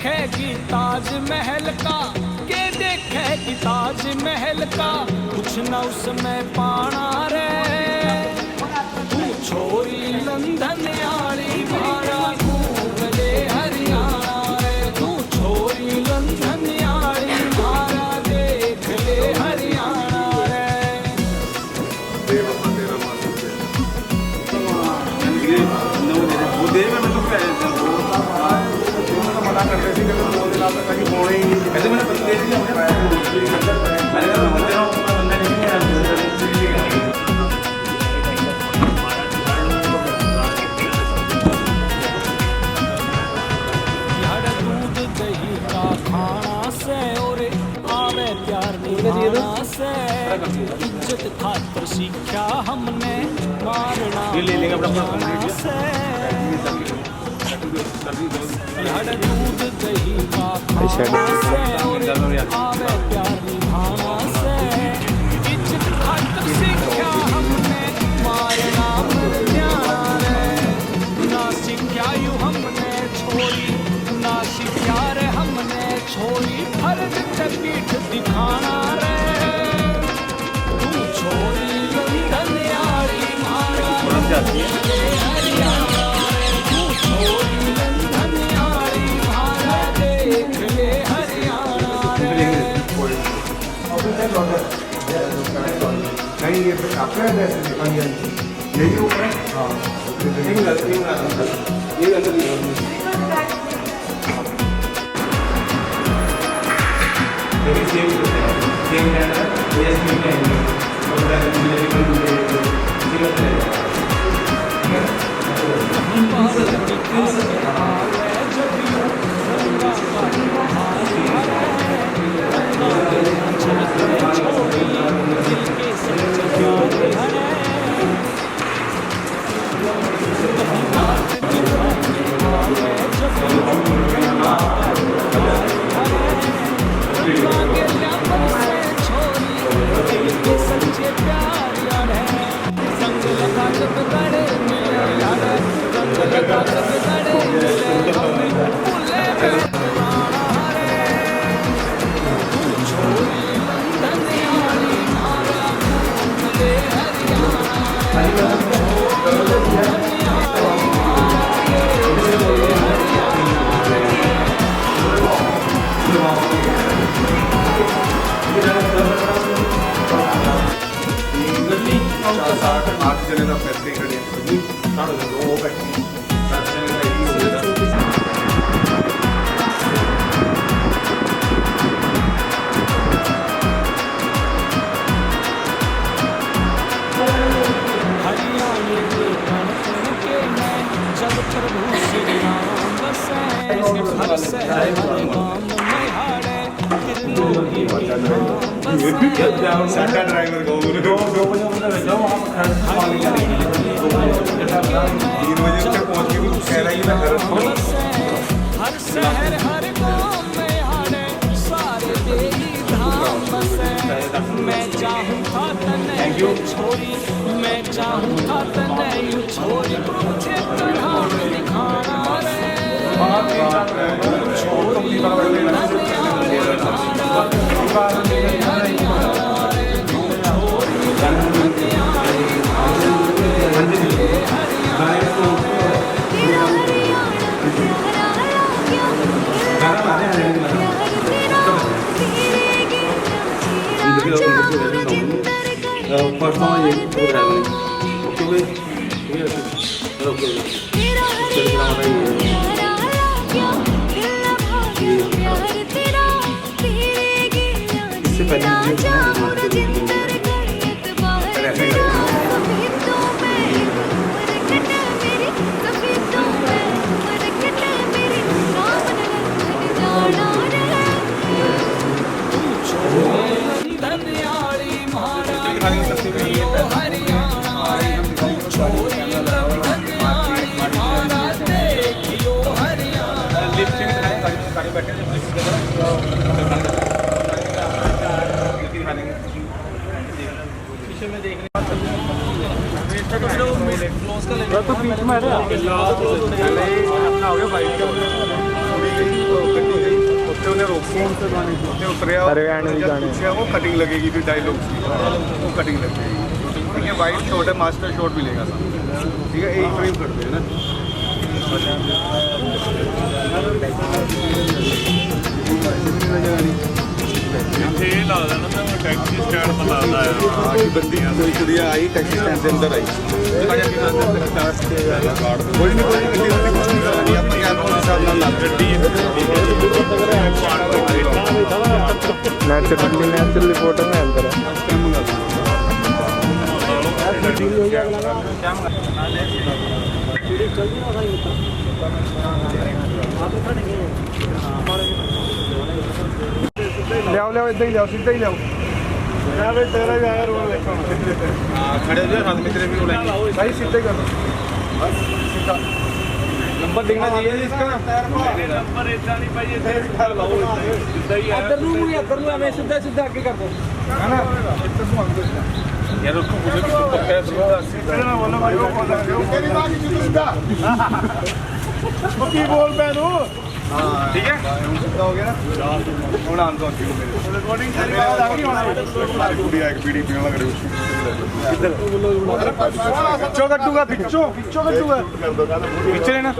देखेगी ताजमहल का, के देखेगी ताजमहल का, कुछ न उसमें पाना रे। तू छोरी लंदन यारी मारा घूम ले हरियाणा रे। तू छोरी लंदन यारी मारा देख ले हरियाणा रे। करते थे कि 2 दिन आप तक कहीं होने ही नहीं। ऐसे मैंने बंदे नहीं हमने मैंने कहा बंदे ना बंदा नहीं है यार दूध दही का खाना से और आवे प्यार निभाना से। इज्जत खातर सीखा हमने मारना ये ले लेंगे अपना से। यार दूध दही का खाना से और आवे प्यार निभाना से। इज्जत खातर सीखा हमने मारना मरना रे। ना सीखा यूं हमने छोड़ी, ना सीखा रे हमने छोड़ी फर्ज पे पीठ दिखाना रे। तू छोड़ी लंदन यारी मारा हरियाणा रे। तू छोड़ी लंदन यारी मारा देख ले हरियाणा रे। नहीं ये आपका ऐसे दिखाएंगे यही होगा। हाँ ये ड्राइवर को 2 बजे पहुंच के भी कह रहा ही ना घर। हर शहर हर गांव में हारे सारे तेरी धाम बसे। मैं चाहूँ था तने छोरी, मैं चाहूँ था तने यू छोरी मुझे तरह दिखाना रे। छोरी तो बीच में है अपना हो गया बाइक कौन से गाने की उतरिया हरियाणवी गाने। पूछा वो कटिंग लगेगी फिर डायलॉग वो कटिंग लगेगी ठीक है वाइट शॉट है मास्टर शॉट मिलेगा ठीक है एक फ्रेम करते हैं ना टैक्सी स्टैंड पर लगता है बंदी आई टैक्सी स्टैंड से अंदर आई कोई नहीं गड्डी कुछ नहीं करनी अपनी आत्मा के साथ ना गड्डी नेचुरली फोटो में अंदर है। ले आओ इधर ही जाओ सीधा ही जाओ तेरा भी आया रोड देखो खड़े हो जाओ हाथ में तेरे भी उड़ाएंगे भाई सीधे कर दो सीधा नंबर दिखना चाहिए जी इसका नंबर इतना नहीं भाई इधर हमें सीधा सीधा आगे कर दो है ना यार उसको पूछो कि पक्का सीधा ना बोलो भाई वो बोल रहा है तेरी मां की सीधा वो की बोल बैठो ठीक है सीधा हो गया ना ਹੁਣ ਆਂ ਤੋਂ ਰਿਕਾਰਡਿੰਗ ਸਾਰੀ ਬਾਤ ਆ ਗਈ ਹੁਣ ਕੁੜੀ ਆ ਇੱਕ ਪੀੜੀ ਪੀਣ ਲੱਗ ਰਹੀ ਕਿੱਧਰ ਪਿੱਛੋਂ ਕੱਟੂਗਾ ਪਿੱਛੋਂ ਕੱਟੂਗਾ ਪਿੱਛੇ ਲੈਣਾ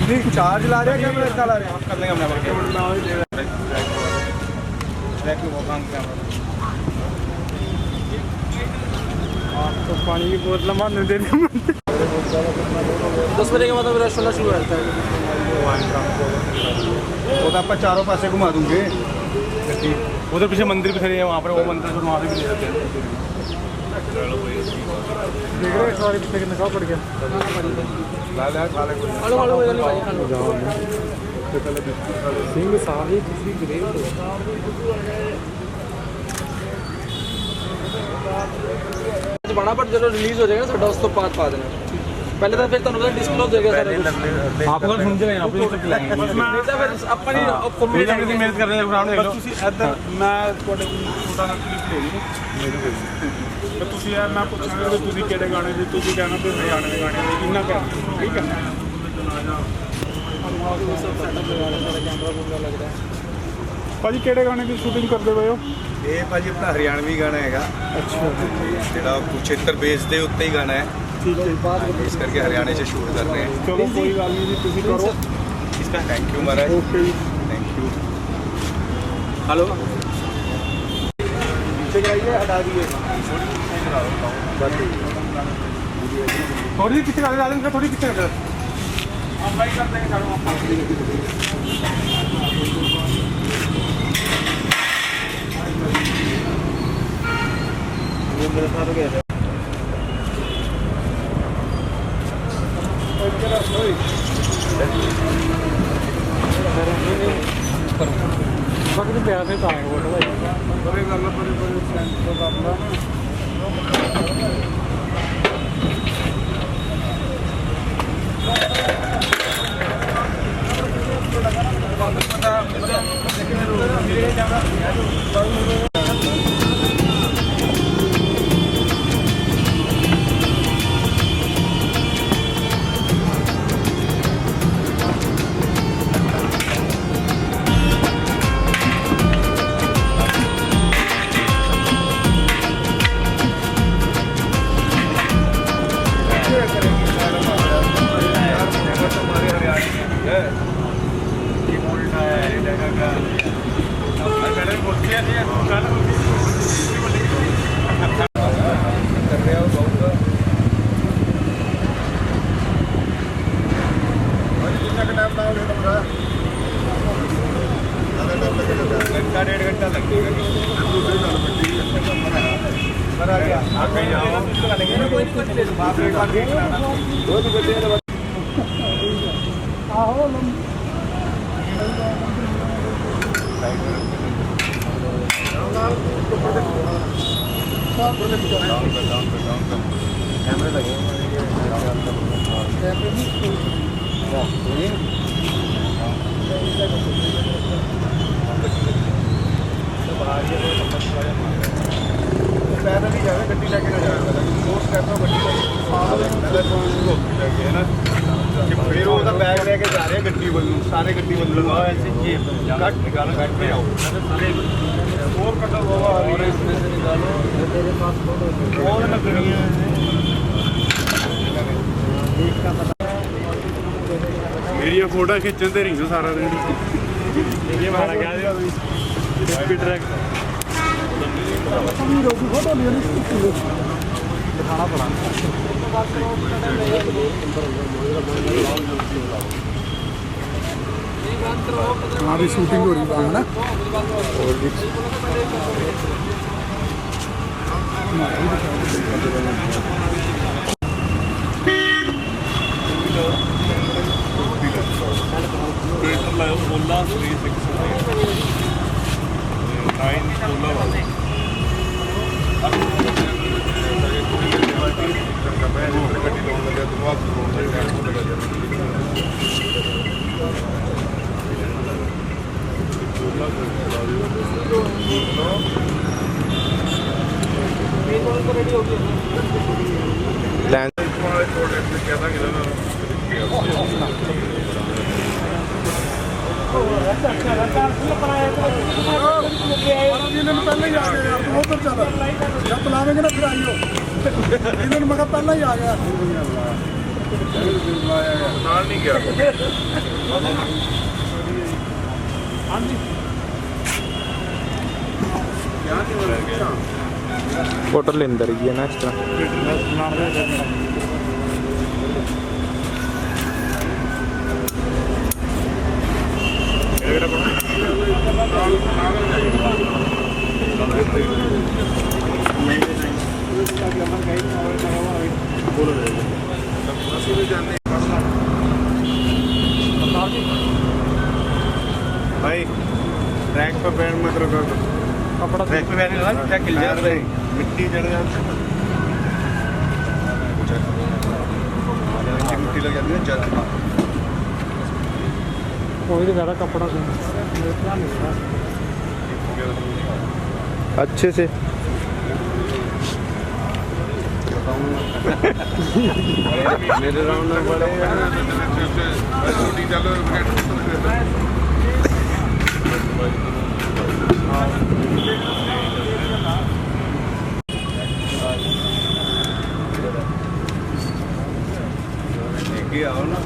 ਨਹੀਂ ਚਾਰਜ ਲਾ ਰਿਹਾ ਕੈਮਰਾ ਇੱਥੇ ਲਾ ਰਿਹਾ ਕਰ लेंगे हमने ट्रैक में वो काम कैमरा तो पानी की बोतल मारने देने 10 बजे के बाद मेरा सोना शुरू रहता है वो तो आप चारों पासे घुमा दूंगे उधर पीछे मंदिर भी खड़े हैं वहाँ पर वो मंदिर से वहाँ से भी ले जाते हैं देख रहे सवारी पीछे कितने पड़ गया सिंह साही किसी ग्रेट बड़ा पर जो रिलीज हो जाएगा साडा उस तो पास पा देना पहले तो फिर ਤੁਹਾਨੂੰ डिस्क्लोज हो जाएगा सारा आपको समझ रहे हैं आप लोग नहीं तो फिर अपनी मेहनत कर रहे हैं सामने देख लो ਤੁਸੀਂ ਇੱਧਰ ਮੈਂ ਤੁਹਾਡੇ ਕੋਲ ਛੋਟਾ ਨਾ ਕਲਿੱਪ ਲੈ ਲਈ ਤੇ ਤੁਸੀਂ ਇਹ ਮੈਂ ਪੁੱਛਾਂਗਾ ਕਿ ਤੁਸੀਂ ਕਿਹੜੇ ਗਾਣੇ ਦੀ ਤੁਸੀਂ ਕਹਿਣਾ ਵੀ ਹਰਿਆਣੇ ਦੇ ਗਾਣੇ ਦੀ ਇੰਨਾ ਕਹਿ ਠੀਕ ਹੈ ਭਾਜੀ ਕਿਹੜੇ ਗਾਣੇ ਦੀ ਸ਼ੂਟਿੰਗ ਕਰਦੇ ਪਏ ਹੋ ਇਹ ਭਾਜੀ ਆਪਣਾ ਹਰਿਆਣਵੀ ਗਾਣਾ ਹੈਗਾ ਅੱਛਾ ਜਿਹੜਾ ਕੁਛੇਤਰ ਬੇਸ ਦੇ ਉੱਤੇ ਹੀ ਗਾਣਾ ਹੈ ਠੀਕ ਹੈ ਇਸ ਕਰਕੇ ਹਰਿਆਣੇ 'ਚ ਸ਼ੂਟ ਕਰ ਰਹੇ हैं ਚਲੋ ਕੋਈ ਗੱਲ ਨਹੀਂ ਜੀ ਤੁਸੀਂ ਕਰੋ इसका थैंक यू महाराज ਓਕੇ ਜੀ थैंक यू हेलो पीछे जाइए हटा दिए थोड़ी पीछे कर दे थोड़ी पीछे कर अप्लाई कर देंगे चारों ये मेरे साथ हो गया वक्त प्यार से तार फोटो भाई बड़े गल बड़े फ्रेंड तो अपना घंटा 1.5 घंटा लगेगा कैमरे लगे पैदल ही जावे गड्डी लेके ना जावे सोच करता गड्डी लेके है ना फिर वो बैग लेके जा रहे हैं गड्डी बल्लू सारे गड्डी बल्लू ऐसे ये काट निकालो काट पे आओ सारे और कटा हुआ और इसमें से निकालो तेरे पास और लकड़ियां मेरी फोटो खिंचन ते रही सारा दिन ये मारा क्या स्पीड ट्रैक दिखाना पड़ा वहाँ भी शूटिंग हो रही है ना बोला पहले ही आ गया यार तुम उधर चलो जब बुलावेंगे ना फिर आइयो इन्होंने मगर पहले ही आ गया नहीं गया फोटो लेंदा रही है ना एक्स्ट्रा भाई ट्रैक पर पैर मत रखो कपड़ा ट्रैक पे पैर लगा ट्रैक हिल जा रहा है मिट्टी चढ़ जाती है मिट्टी लग जाती है जल्द कोई तो ज़्यादा कपड़ा अच्छे से मेरे राउंड में बड़े चलो आओ ना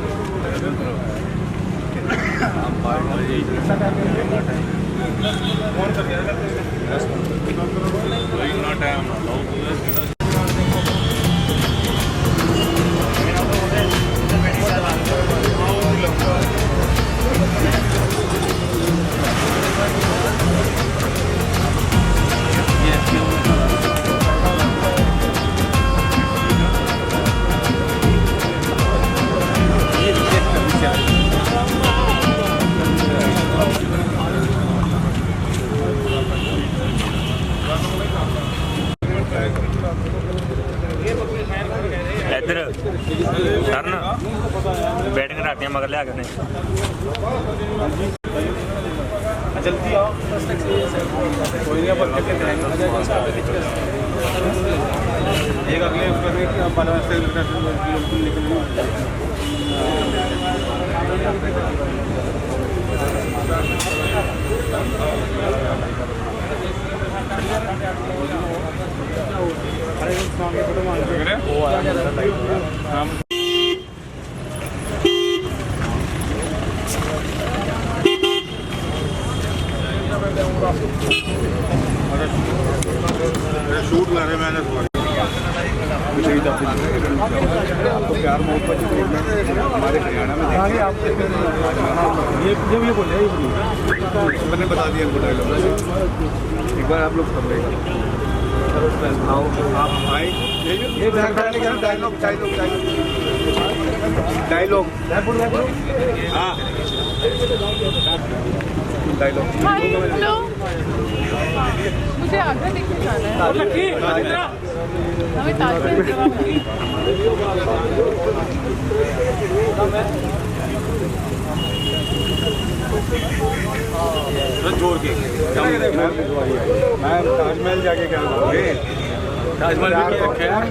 इधर करन बैटिंग रातियां मगर लिया करने जल्दी आओ कोई नहीं अपन एक अगले शूट ला रहे मैंने आपको प्यार मोहब्बत हमारे हरियाणा में ये बोले मैंने बता दिया इनको डायलॉग एक बार आप लोग समझेगा आप आए ये डायलॉग डायलॉग हाँ डायलॉग हेलो मुझे आगरा देखने जाना है हमें ताजमहल जोर के मैं ताजमहल जाके क्या ताजमहल भी रखे यार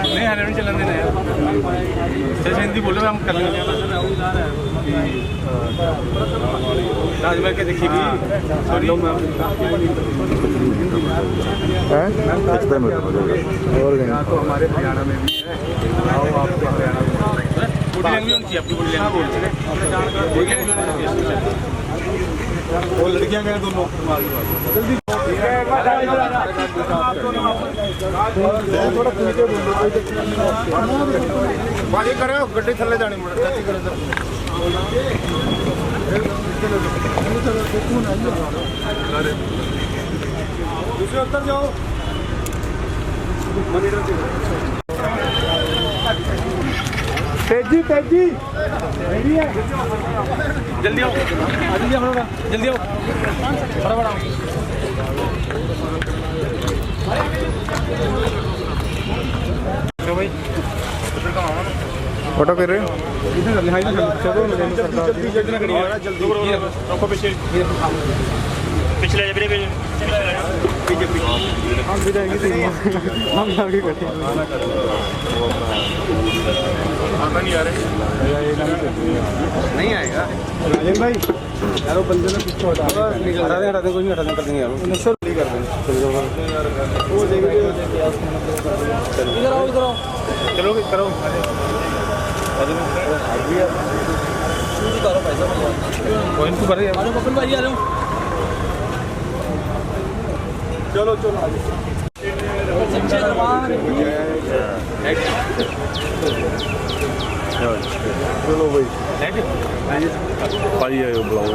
नहीं हरे नहीं चलन देना यार जैसे हिंदी बोलो हम कर लेंगे ताजमहल के देखी भी सॉरी और तो हमारे हरियाणा में भी है बॉडी लैंग्वेज होनी चाहिए अपनी बॉडी लैंग्वेज वो लड़कियां गए दोनों जल्दी पानी करे गड्डी थल्ले जानी दूसरे उत्तर जाओ तेजी तेजी जल्दी आओ जल्दी आओ जल्दी आओ बड़ा आओ भाई फोटो कर रहे हो इधर चल हां इधर चलो जल्दी जल्दी ना करिए जल्दी रोको पीछे पिछले जा पीछे हम भी जाएंगे हम आगे बैठे आता नहीं आ रहे नहीं आएगा राजन भाई यारो बंदे ने पीछे हटा दे कोई नहीं हटा दे कर देंगे यार सर नहीं कर देंगे वो देंगे इधर आओ चलो करो पॉइंट को कर रहे हैं कपिल भाई आ रहे हो चलो चलो चलो भाई भाई आयो बुलाओ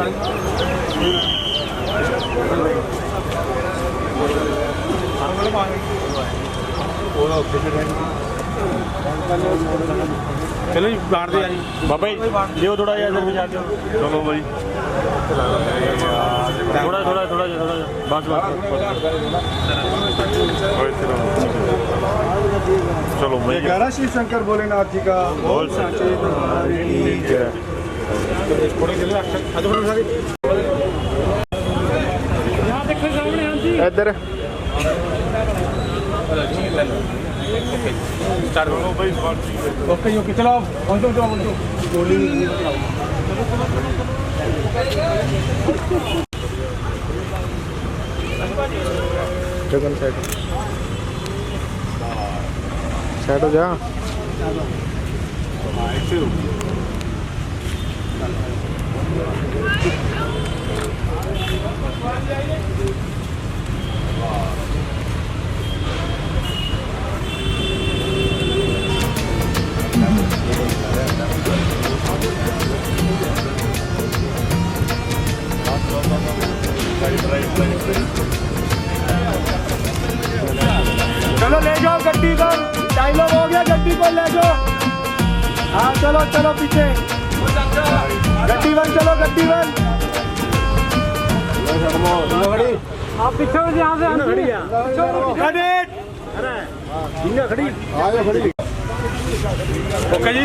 चलो जी बांट दे यार बाबा जी लियो थोड़ा यार इधर जाके चलो भाई थोड़ा थोड़ा थोड़ा थोड़ा बस चलो भाई जयकारा श्री शंकर भोलेनाथ जी का बोल सच्चे इधर ओके ओके चलो पहुंचो सेट हो जा चलो ले जाओ गड्डी को डायलॉग हो गया गड्डी को ले जाओ हाँ चलो चलो पीछे गड्डी वन चलो गड्डी वन आप पीछे यहाँ से खड़ी ओके जी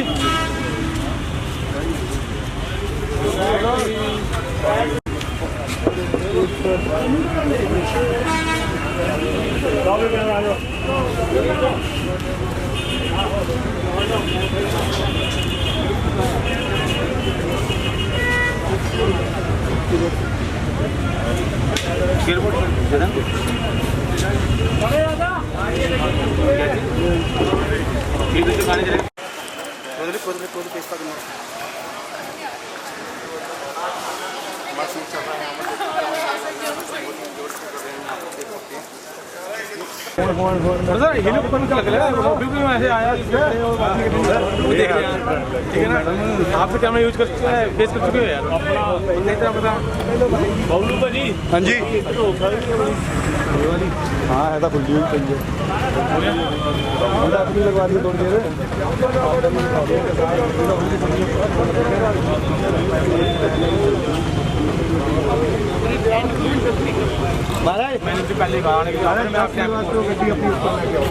ये लोग ऊपर निकल गया बिल्कुल ऐसे आया देख रहे हैं ठीक है ना आप भी कैमरा यूज कर चुके हैं फेस कर चुके हो यार नहीं तो पता बाबू भाजी हाँ जी हाँ ऐसा फुल ड्यूल चाहिए अपनी लगवा दी थोड़ी देर मैंने तो पहले कहा मैं आपसे गड्डी अपनी ऊपर लेके आओ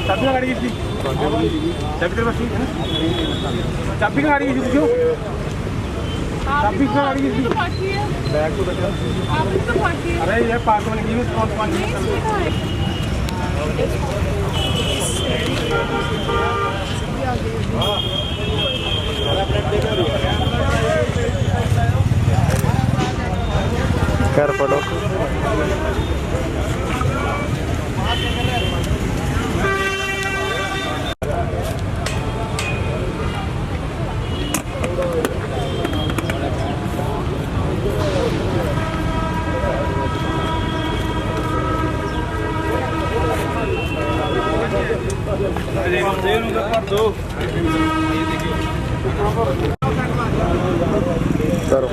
चाबी का गाड़ी की थी चाबी तेरे पास थी चाबी का गाड़ी की थी पूछो आपने तो पार्क किया बैग को बचा आपने तो पार्क किया अरे ये पार्क में की कौन पानी नहीं इसमें कहाँ है कर पड़ो करो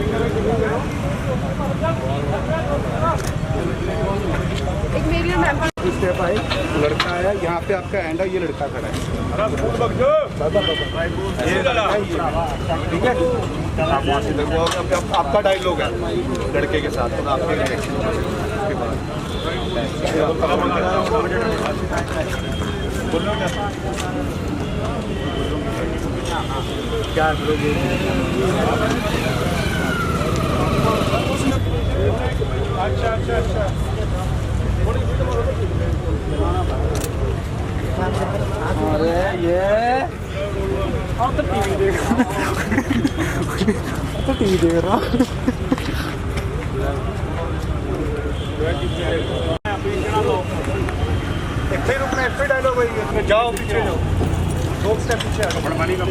एक मेरी और मैम स्टेप आए लड़का आया यहाँ पे आपका एंड है ये लड़का खड़ा है ठीक है आप वहाँ से आपका डायलॉग है लड़के के साथ तो आपके क्या अच्छा अच्छा अच्छा अरे ये तो टीवी देख रहा ਇੱਥੇ ਰੁਕਣਾ ਇੱਥੇ ਡਾਇਲੋਗ ਹੋਏਗਾ ਜਾਓ ਪਿੱਛੇ ਜਾਓ 2 ਸਟੈਪ ਪਿੱਛੇ ਆ ਜਾਓ ਪਾਣੀ ਕੰਮ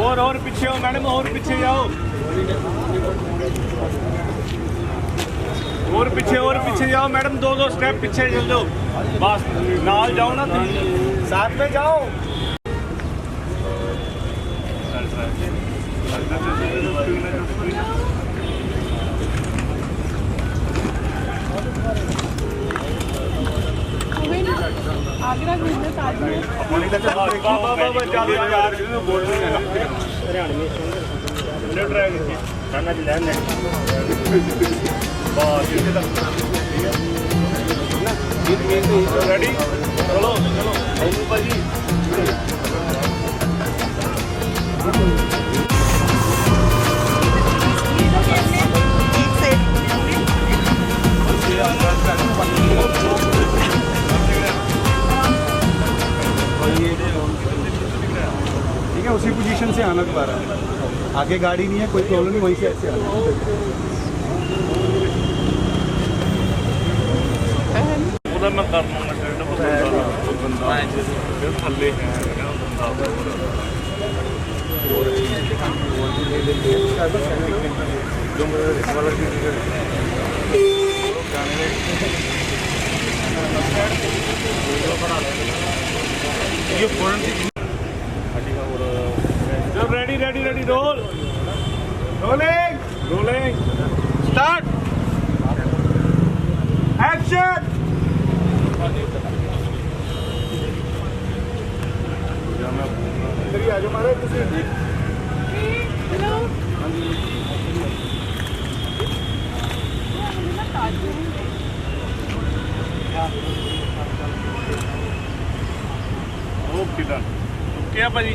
और पीछे हो मैडम और पीछे जाओ और पीछे जाओ मैडम 2 स्टेप पीछे चल दो बस नाल जाओ ना साथ में जाओ आगरा घूमने साथ में रेडी चलो चलो भाजी ठीक है उसी पोजीशन से आना दोबारा आगे गाड़ी नहीं है कोई प्रॉब्लम नहीं वहीं से ऐसे आना ਉਹਦਾ ਮੈਂ ਕਰ ਲਵਾਂਗਾ ਟ੍ਰੈਂਡ ਬੰਦਾ ਥੱਲੇ ਹੈ ये ready ready ready roll rolling rolling start action आ जाओ महाराज हेलो ओके डन ओके भाजी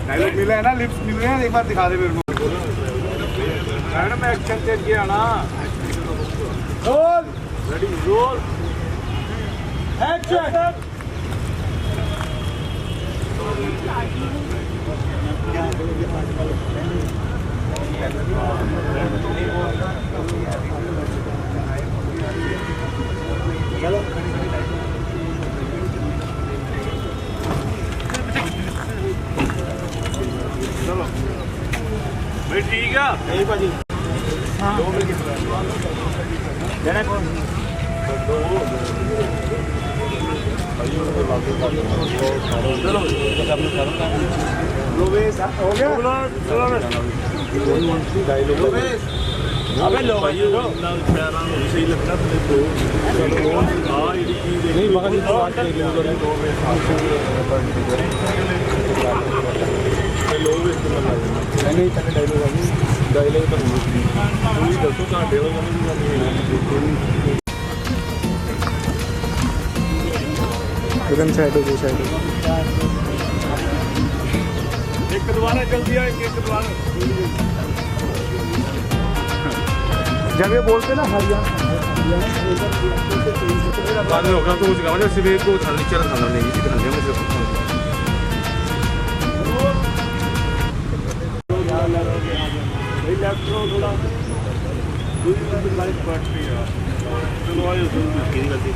डायलॉग मिला है ना लिप्स मिल रहे हैं एक बार दिखा दे मेरे को मैडम एक्शन से किया ना रोल रेडी रोल एक्शन चलो भाई ठीक है यही भाजी हो गया अबे लो भाई लो सही लगता नहीं मगर ये बात नहीं पहले डायलॉग डायलॉग पर दसों घंटे हो एकदम साइड हो साइड एक दोबारा जल्दी आए, एक दोबारा जब ये बोलते ना हरियाणा बाद में होगा तो उसका मतलब सिर्फ एक को नीचे रखना नहीं, इसी तरह से मुझे थोड़ा लाइट पट रही है। चलो आइए जल्दी गलती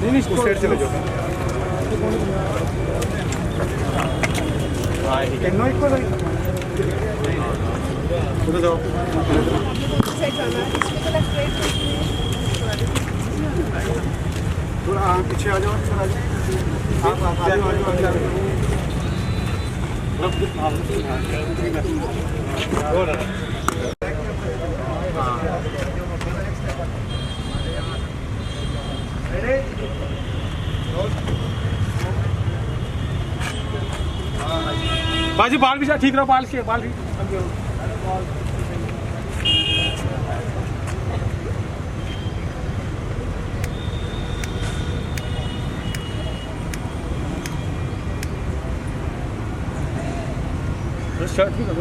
नहीं उस साइड चले जाओ। किन्नो इको सही उधर जाओ। थोड़ा पीछे आ जाओ, सर आ जाओ, आप आ जाओ। बाजी बाल भी ठीक रहो, बाल भी शर्ट भी कर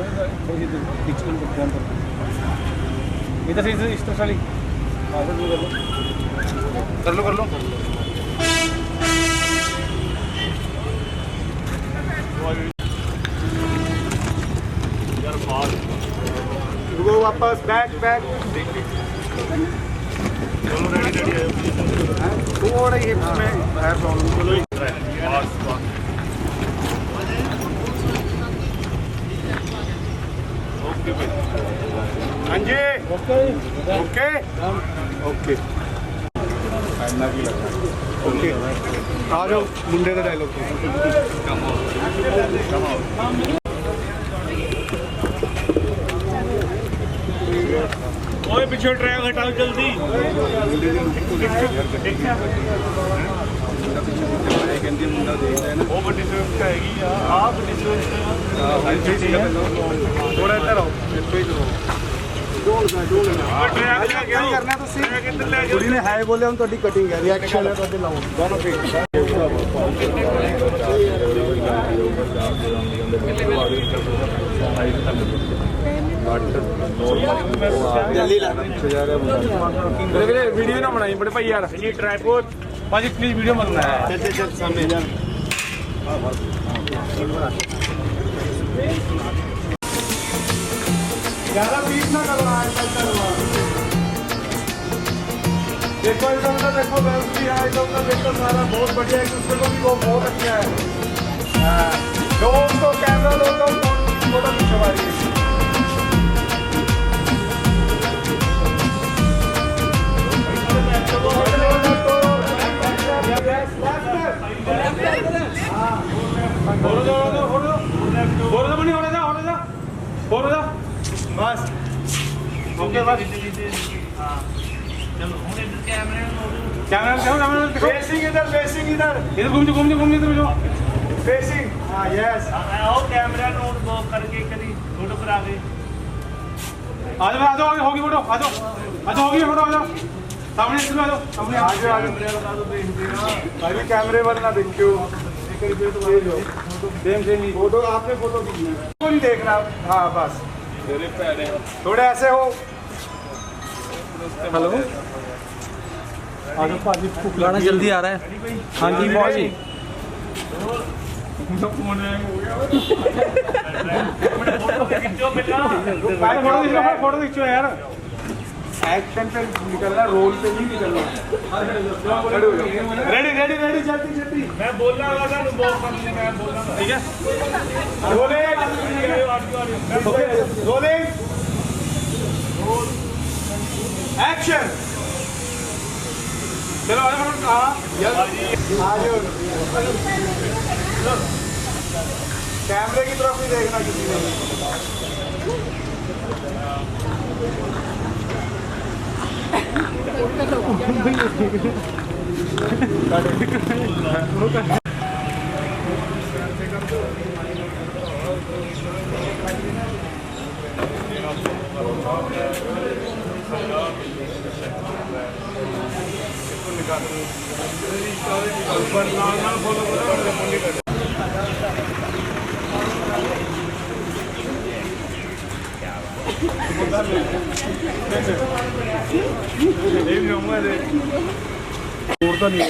इधर से इस तरह वाली कर लो रुको वापस बैक थोड़ा ये इसमें है प्रॉब्लम। हाँ जी ओके ओके ओके ओके आ जाओ मुंडे का डायलॉग ओए पीछे ट्रैक हटाओ जल्दी। वो बड़ी स्विफ्ट आएगी आप बड़ी स्विफ्ट थोड़ा इधर आओ करना कुड़ी ने है बोले हम थोड़ी कटिंग है रिएक्शन है तो लाओ दोनों पे जल्दी ला वीडियो ना बनाई बड़े भाई यार, ये ट्राइपॉड भाजी प्लीज वीडियो मत बनाया। चल सामने जा ज़्यादा पीस ना करवा देखो एकदम ना देखो व्यवस्थित है एकदम ना देखो सारा बहुत बढ़िया है, दूसरे को भी वो बहुत अच्छा है। लोगों को कैमरा लो तो फोटो खिंचवा रही है। बस ओके बस कैमरा फेसिंग इधर इधर घूम जाओ फेसिंग हाँ यस कैमरा नोट बॉक करके करी फोटो करा दे। आ जाओ होगी फोटो, आ जाओ होगी फोटो, आ जाओ सामने आ जाओ सामने आ जाओ भाई कैमरे वाला देखियो सेम फोटो आपने फोटो खींचना है को नहीं देखना। हाँ बस थोड़े ऐसे हो। हेलो आ जाओ भाजी, भूख लाना जल्दी आ रहा है। हाँ जी भाजी फोटो खींचो यार, एक्शन पे निकलना, रोल पे नहीं निकलना। रेडी जल्दी मैं बोल रहा था तुम बहुत कम मैं बोल रहा था। ठीक है रोलिंग एक्शन चलो आज कैमरे की तरफ नहीं देखना किसी ने। ਹੋਰ ਤਾਂ ਨਹੀਂ ਹੈ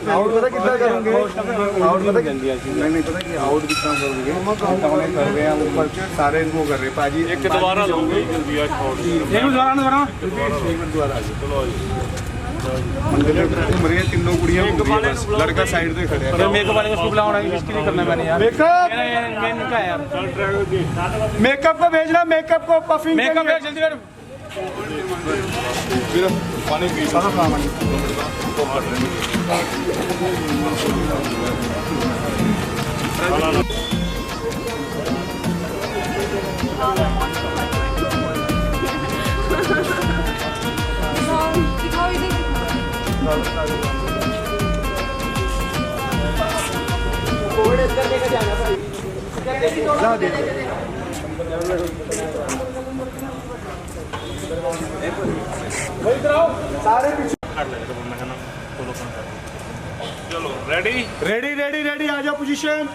ਆਊਟ ਪਤਾ ਕਿੱਦਾਂ ਕਰੋਗੇ ਆਊਟ ਪਤਾ ਨਹੀਂ ਪਤਾ ਕਿ ਆਊਟ ਕਿੱਦਾਂ ਕਰੋਗੇ ਮਮਾ ਕਰ ਗਏ ਆ ਉੱਪਰ ਚ ਸਾਰੇ ਇनको कर रहे पाजी ਇੱਕ ਦੁਬਾਰਾ ਲਾਉਂਗੇ ਜਲਦੀ ਆ ਛੋੜ एक दोबारा दोबारा ਦੁਆਰਾ ਚਲੋ मंदिर में घूम रही है तीनों कुड़ियां घूम रही है बस लड़का साइड पे खड़े है मेकअप वाले को उसको बुलाओ ना इसकी नहीं करना मैंने यार मेकअप मैंने कहा यार मेकअप को भेजना मेकअप को पफिंग मेकअप यार जल्दी कर पानी पी सारा काम दिखाओ इधर ਚਲੋ ਰੈਡੀ रेडी रेडी रेडी आ जाओ पोजीशन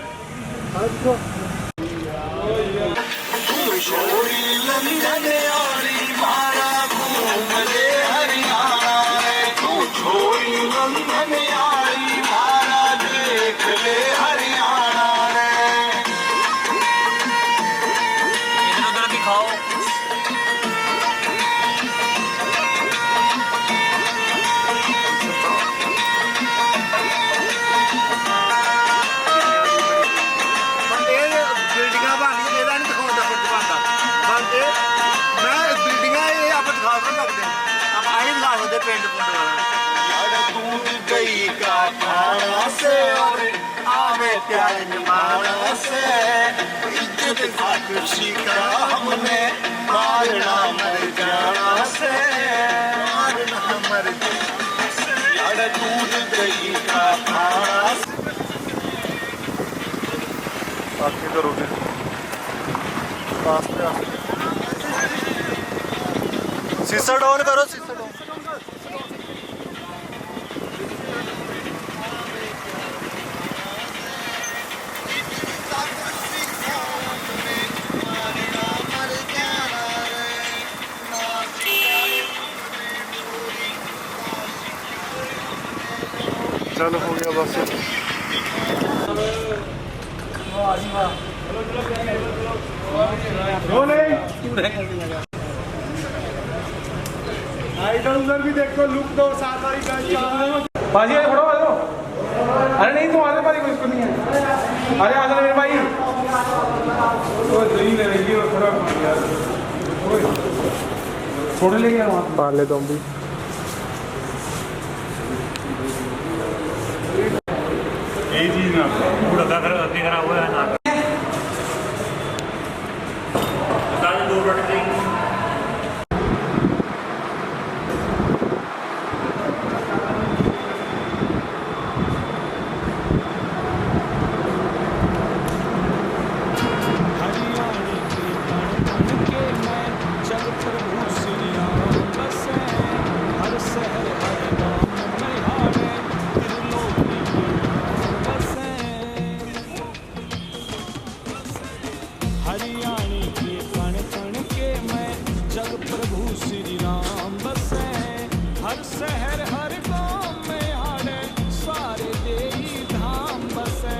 बाकी करोगे पास पे शीशा डाउन करो शीशा डाउन चलो हो गया बस आइडल उधर भी देखो लुक दो साथ वाली बाजी है खड़ो आ जाओ अरे नहीं तुम आने पारी कोई इसको नहीं है अरे आ जाओ मेरे भाई वो दही ले रही है थोड़ा यार छोड़ ले गया वहां पार ले तुम भी ਇਹ ਚੀਜ਼ ਨਾ पूरा घर अभी करा हुआ है ना सारे 2 मिनट देंगे हरियाणी के कण कण के मैं जग प्रभु श्री राम बसे हर शहर हर गांव में हाड़े सारे देई धाम बसे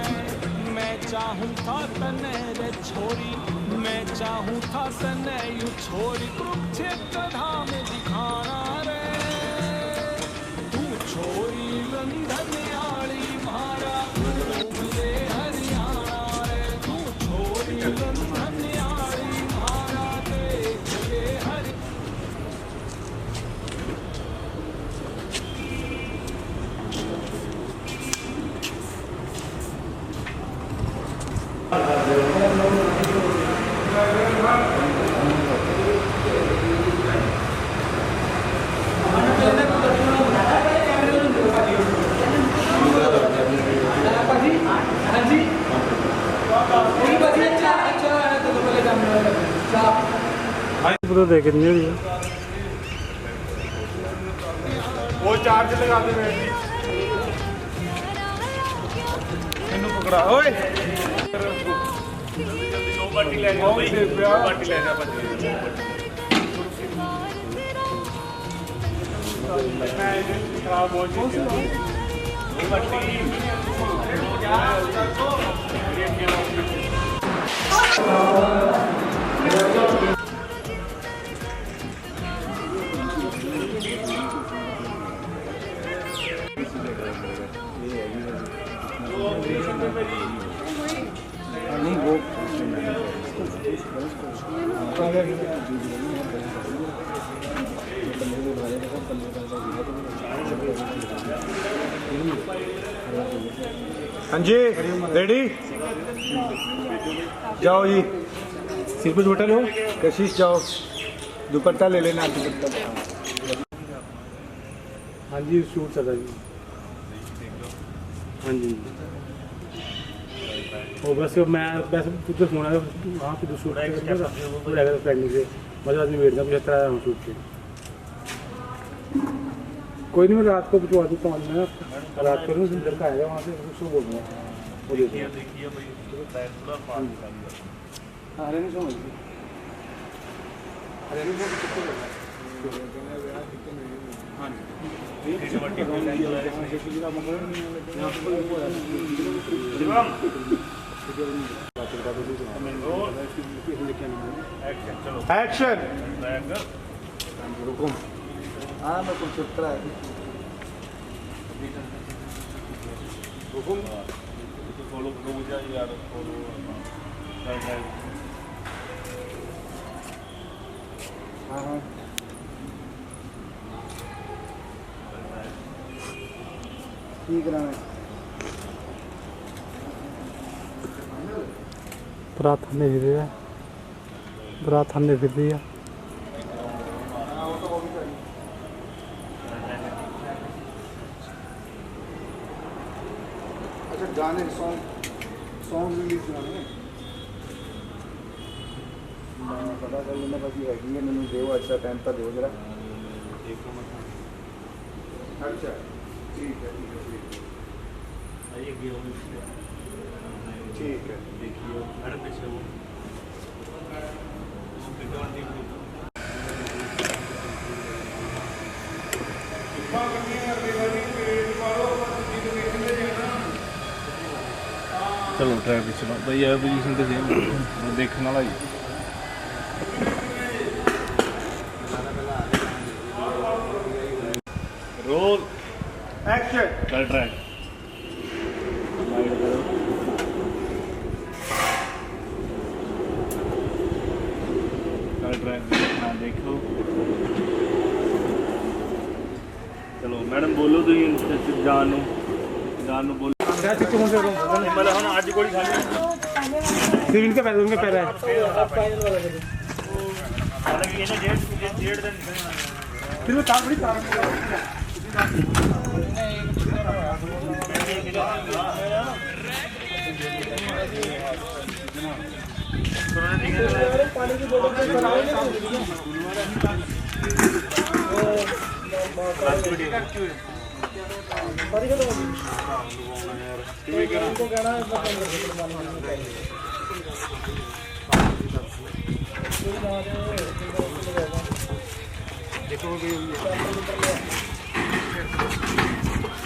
मैं चाहूँ था तने रे छोरी मैं चाहूँ था तने यू छोरी कुरुक्षेत्र धाम दिखाना रे तू छोरी रंधन आली मारा रे हरियाणा रे तू छोरी रंधन आली मारा देख ले हरि दे कितनी हुई है? वो चार्ज लगा दे मेरे इन्हों पकड़ा ओए दो बाटी ले जाओ भाई, दो बाटी ले जा बच्चे। खराब हो चुकी है दो बाटी हाँ जी रेडी जाओ जी सिर पे दुपट्टा लो। कशिश जाओ दुपट्टा ले लेना दुपट्टा हाँ जी शूट चल रहा है जी। हाँ जी वो बस मैं बस कुछ फोन आया वहाँ पे जो शूट रहेगा फ्रेंड से मतलब आदमी वेट कर तरह हूँ शूट के। कोई नहीं मैं रात को भिजवा देता हूँ मैं रात को नहीं लड़का आएगा वहाँ से उसको बोल दूँगा वो देखिए भाई थोड़ा फास्ट कर हाँ अरे नहीं समझ अरे नहीं एक्शन हाँ मैं कुछ उतरा है फॉलो करो मुझे यार फॉलो हाँ हाँ ठीक रहा है बरात हमने फिर दिया बरात हमने फिर दिया अच्छा गाने सॉन्ग रिलीज कराने पता कर लेना बाकी हैगी है मैंने देव अच्छा टाइम पर देव जरा अच्छा ठीक है ठीक है देखिए मैडम पीछे वो चलो ट्रैक पीछे भाई यार पोजीशन तो सेम देखने वाला ही रोल एक्शन कर ट्रैक हाँ देखो चलो मैडम बोलो तो जानू बोलो मतलब हम आज गोली खानी सिर्फ इनके पैर है हालांकि ये ना डेढ़ दिन फिर वो तार बड़ी तार पानी की बोतल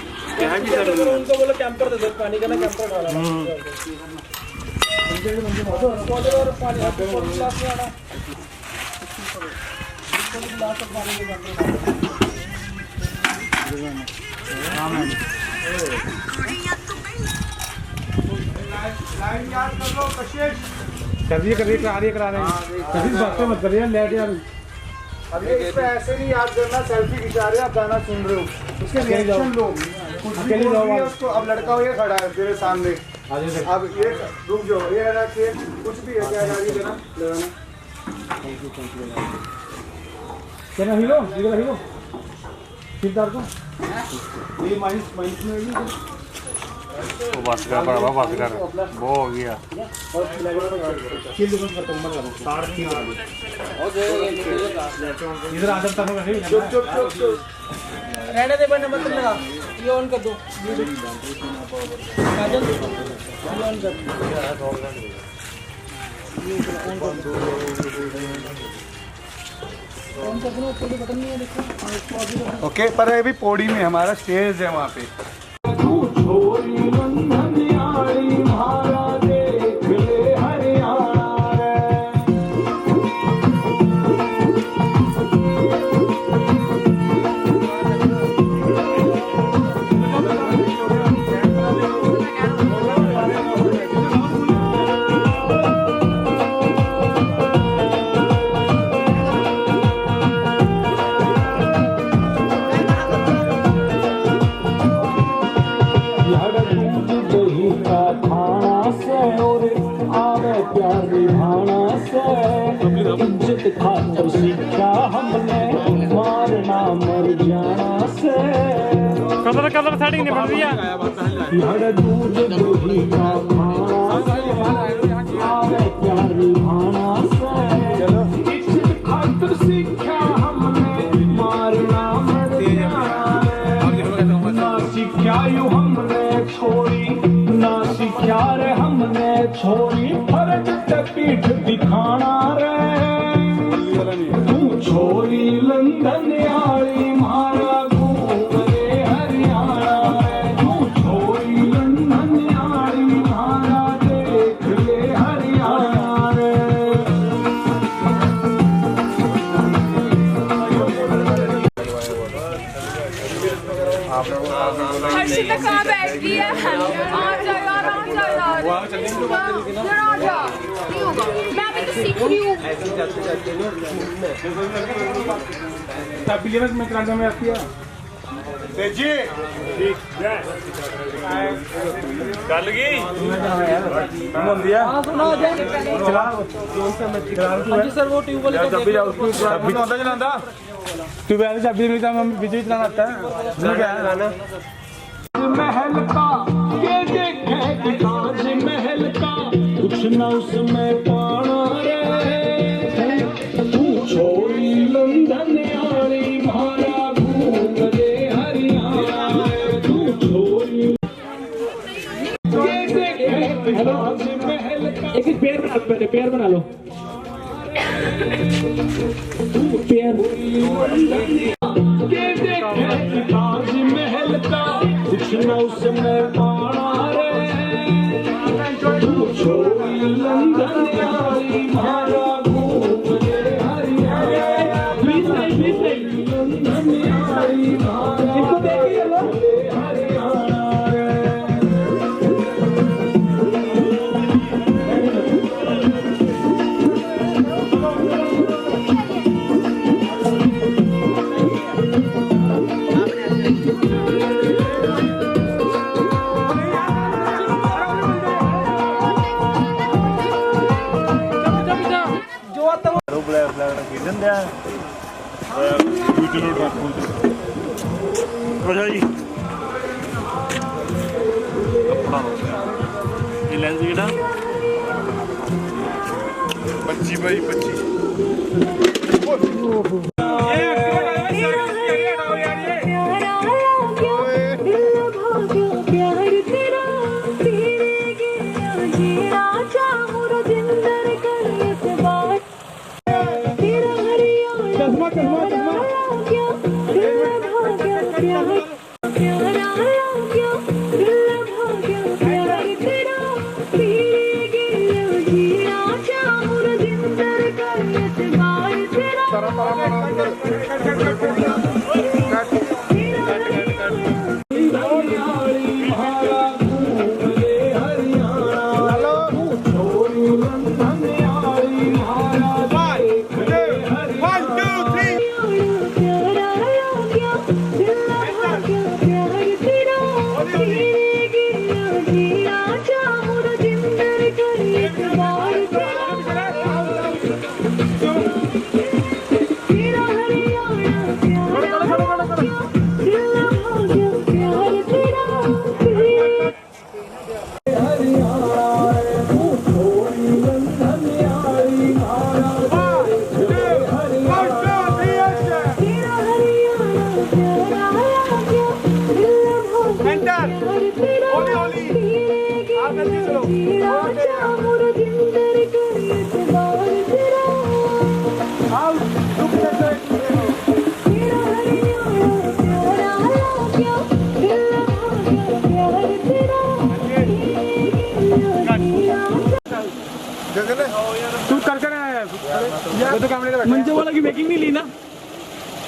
उनको बोलो कैंपर दे दो पानी का ना कैंपर डाला लाइन याद कर लो कशिश करा रहे हैं कभी बात मत करिए लेट यार अभी इस पे ऐसे नहीं याद करना सेल्फी खिंचा रहे हो आप गाना सुन रहे हो उसके रिएक्शन लो कुछ भी बोल रही है उसको अब लड़का ये खड़ा है तेरे सामने अब ये रुक जाओ ये है ना कि कुछ भी है क्या गाड़ी देना लगाना क्या हीरो किरदार को ये माइंस में ਉਹ ਬਸ ਕਰ ਭਰਾਵਾ ਬਸ ਕਰ ਬਹੁਤ ਹੋ ਗਿਆ इधर आदर तक रहने दे बने मत लगा ये ऑन कर दो काजल ये ऑन कर बटन नहीं है देखो ओके पर अभी पौड़ी में हमारा स्टेज है वहाँ पे खातर सीखा हमने मारना मर जाना से कलर सेटिंग नहीं बन रही है यार दूध दूधी का आवे प्यार निभाना से इज्जत खातर सीखा हमने मारना मर जाना ना सीखा यू हमने छोड़ी ना सीखा रे हमने छोड़ी फर्ज ते पीठ दिखाना रे छोरी लंदन आली मारा घूम रे हरियाणा तू छोरी लंदन आली मारा देख ले हरियाणा रे हर्षिता कहाँ बैठ गई है? आ जा यार, आ जा यार। जरा आ जा। नहीं होगा, मैं अभी तो सीख रही हूँ। में कराने में आती है तेजी ਚੱਲ गई हाँ सुना हो जाए चला जी सर वो ट्यूब वाले चाबी चलाता ट्यूबवेल चाबी बिजली चलाना आता है क्या है महल का ये देखे कि ताज महल का कुछ न उसमें पाना रे तू छोरी लंदन आली मारा घूम रे हरियाणा तू छोरी ये देखे कि ताज महल का एक पेड़ बना लो तू पेड़ ये देखे कि ताज महल का कुछ न उसमें पाना रे तू छोरी लंदन आली मारा घूम रे हरियाणा लंदन आली मारा इसको देखिए लो हरियाणा रे ਅੱਛਾ ਜੀ ਇਹ ਲੈਂਸ ਕਿਹੜਾ 25 ਬਾਈ 25 1 2 3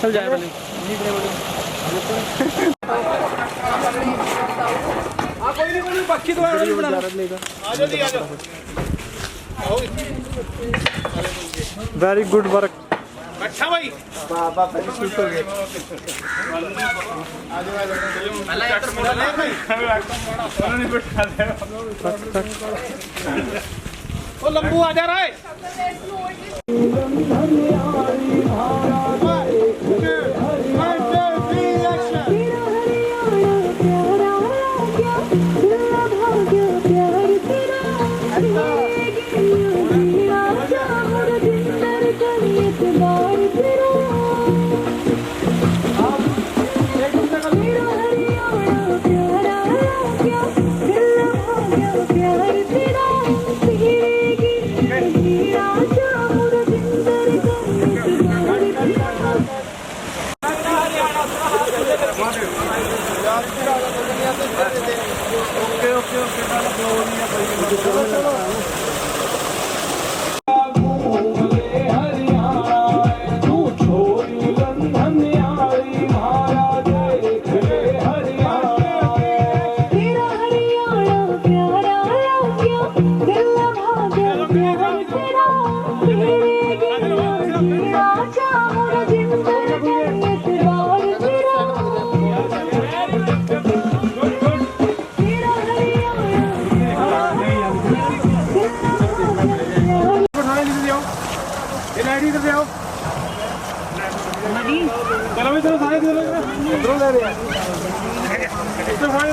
चल जाए वाले कोई बाकी तो वेरी गुड वर्क अच्छा भाई बाबा पहले शुरू हो गए ओ लंबू आ जा रहा है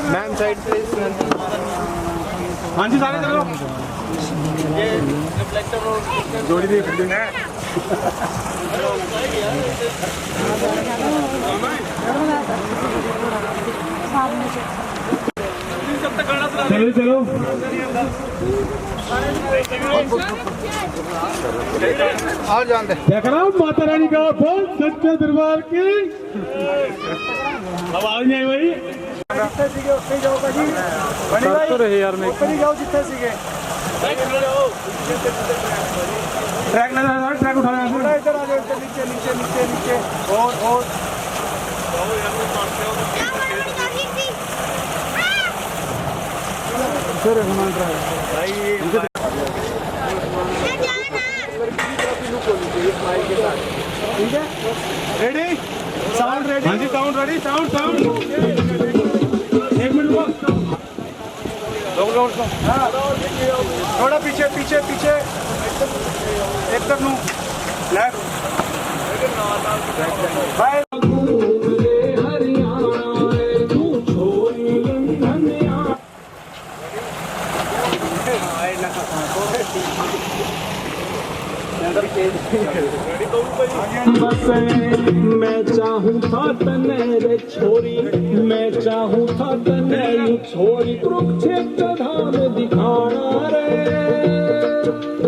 मैम साइड प्लीज हाँ जी सारे चलो जोड़ी दी फिर देना चलो चलो और जान दे क्या करा माता रानी का बोल सच्चे दरबार की आवाज नहीं आई भाई कर तो रहे यार मैं ट्रैक ना ट्रैक उठाना इधर आ जाओ नीचे नीचे नीचे नीचे और सर हनुमान ड्राइव ठीक है रेडी साउंड रेडी हाँ जी साउंड रेडी साउंड साउंड एक मिनट रुको हाँ थोड़ा पीछे पीछे पीछे एक तरफ नू लेफ्ट बाय मैं चाहूँ था तने रे छोरी मैं चाहूँ था तने यू छोरी कुरुक्षेत्र धाम दिखाना रे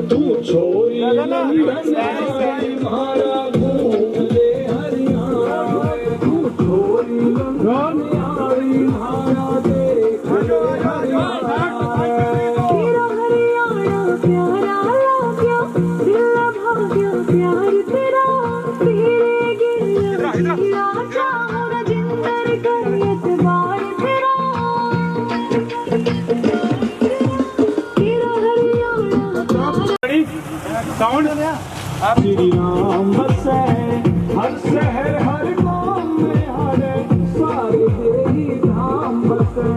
तू छोरी नंदन मारा घूम ले हरियाणा तू छोरी नंदन मारा देख ले हरियाणा तेरा हरियाणा प्यारा लाग्या दिल भाग्या प्यार तेरा तेरे गिरिया चाहूँ जिंदर कर एतबार तेरा तेरा हरियाणा साउंड श्री राम बसे हर शहर हर गांव में हरे सारे तेरी धाम बसे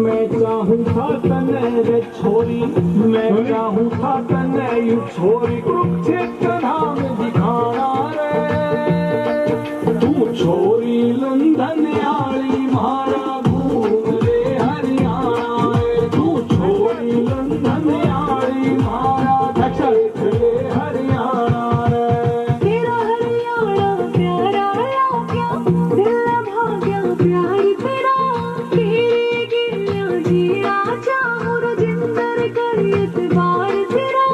मैं चाहूँ था तने रे छोरी मैं चाहूँ था तने यू छोरी कुरुक्षेत्र धाम दिखाना रे तू छोरी लंदन आली मारा घूम ले हरियाणा रे तू छोरी लंदन आली मारा देख ले हरियाणा रे तेरा हरियाणा प्यारा लाग्या दिल भाग्या प्यार तेरा तेरे गिरिया जिया चाहूँ जिंदर कर एतबार तेरा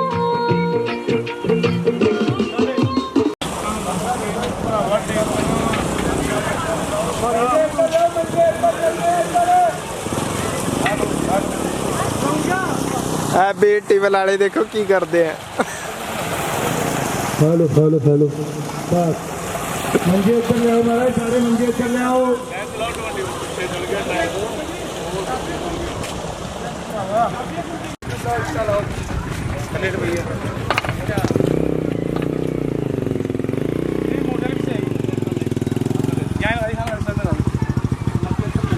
बेटी वाले देखो की करते हैं हेलो हेलो हेलो बस मंजे ऊपर ले आओ महाराज, सारे मंजे ऊपर ले आओ।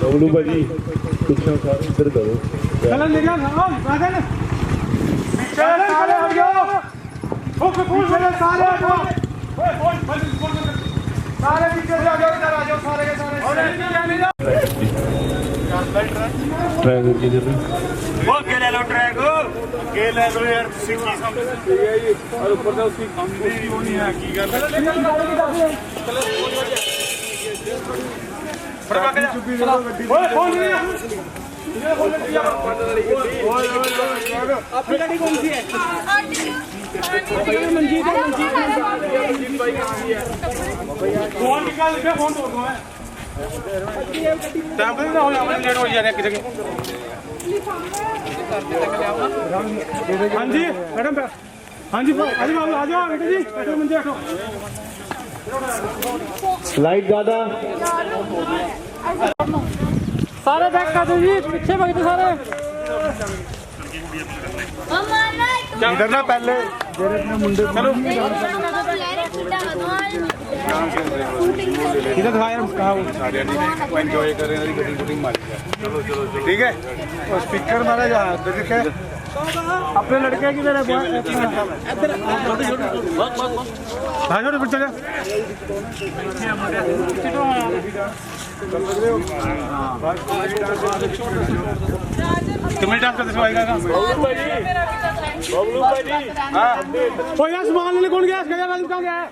बबलू भाजी पीछे इधर करो। चलन ले जा राजन चलन सारे हट जाओ। फुल सारे सारे हटो। सारे पीछे से आ जाओ, इधर आ जाओ सारे के सारे। ट्रैक किधर है? वो के ले लो ट्रैक के ले लो यार, सिक्की समझ। और ऊपर से उसकी नहीं होनी है की कर। आपकी गाड़ी कौन सी है? फोन निकाल के फोन तोड़ दूं मैं। टाइम ना हो जाए, लेट हो जाए किसी के। हाँ जी मैडम, हाँ जी बाबू आ जाओ बेटा जी, बैठो मंजे बैठो। लाइट ज्यादा सारे बैग का दो जी, पीछे भाग दो सारे। इधर ना पहले चलो इधर दिखा यार, कहाँ वो सारे एंजॉय कर रहे हैं, गटिंग गुटिंग मार ठीक है। और स्पीकर मारा जहाँ देखे अपने लड़के की मेरे हाँ छोटे फिर चले। तुम्हें डांस करते समय आएगा ओ यार, सामान लेने कौन गया? गया कहाँ गया है?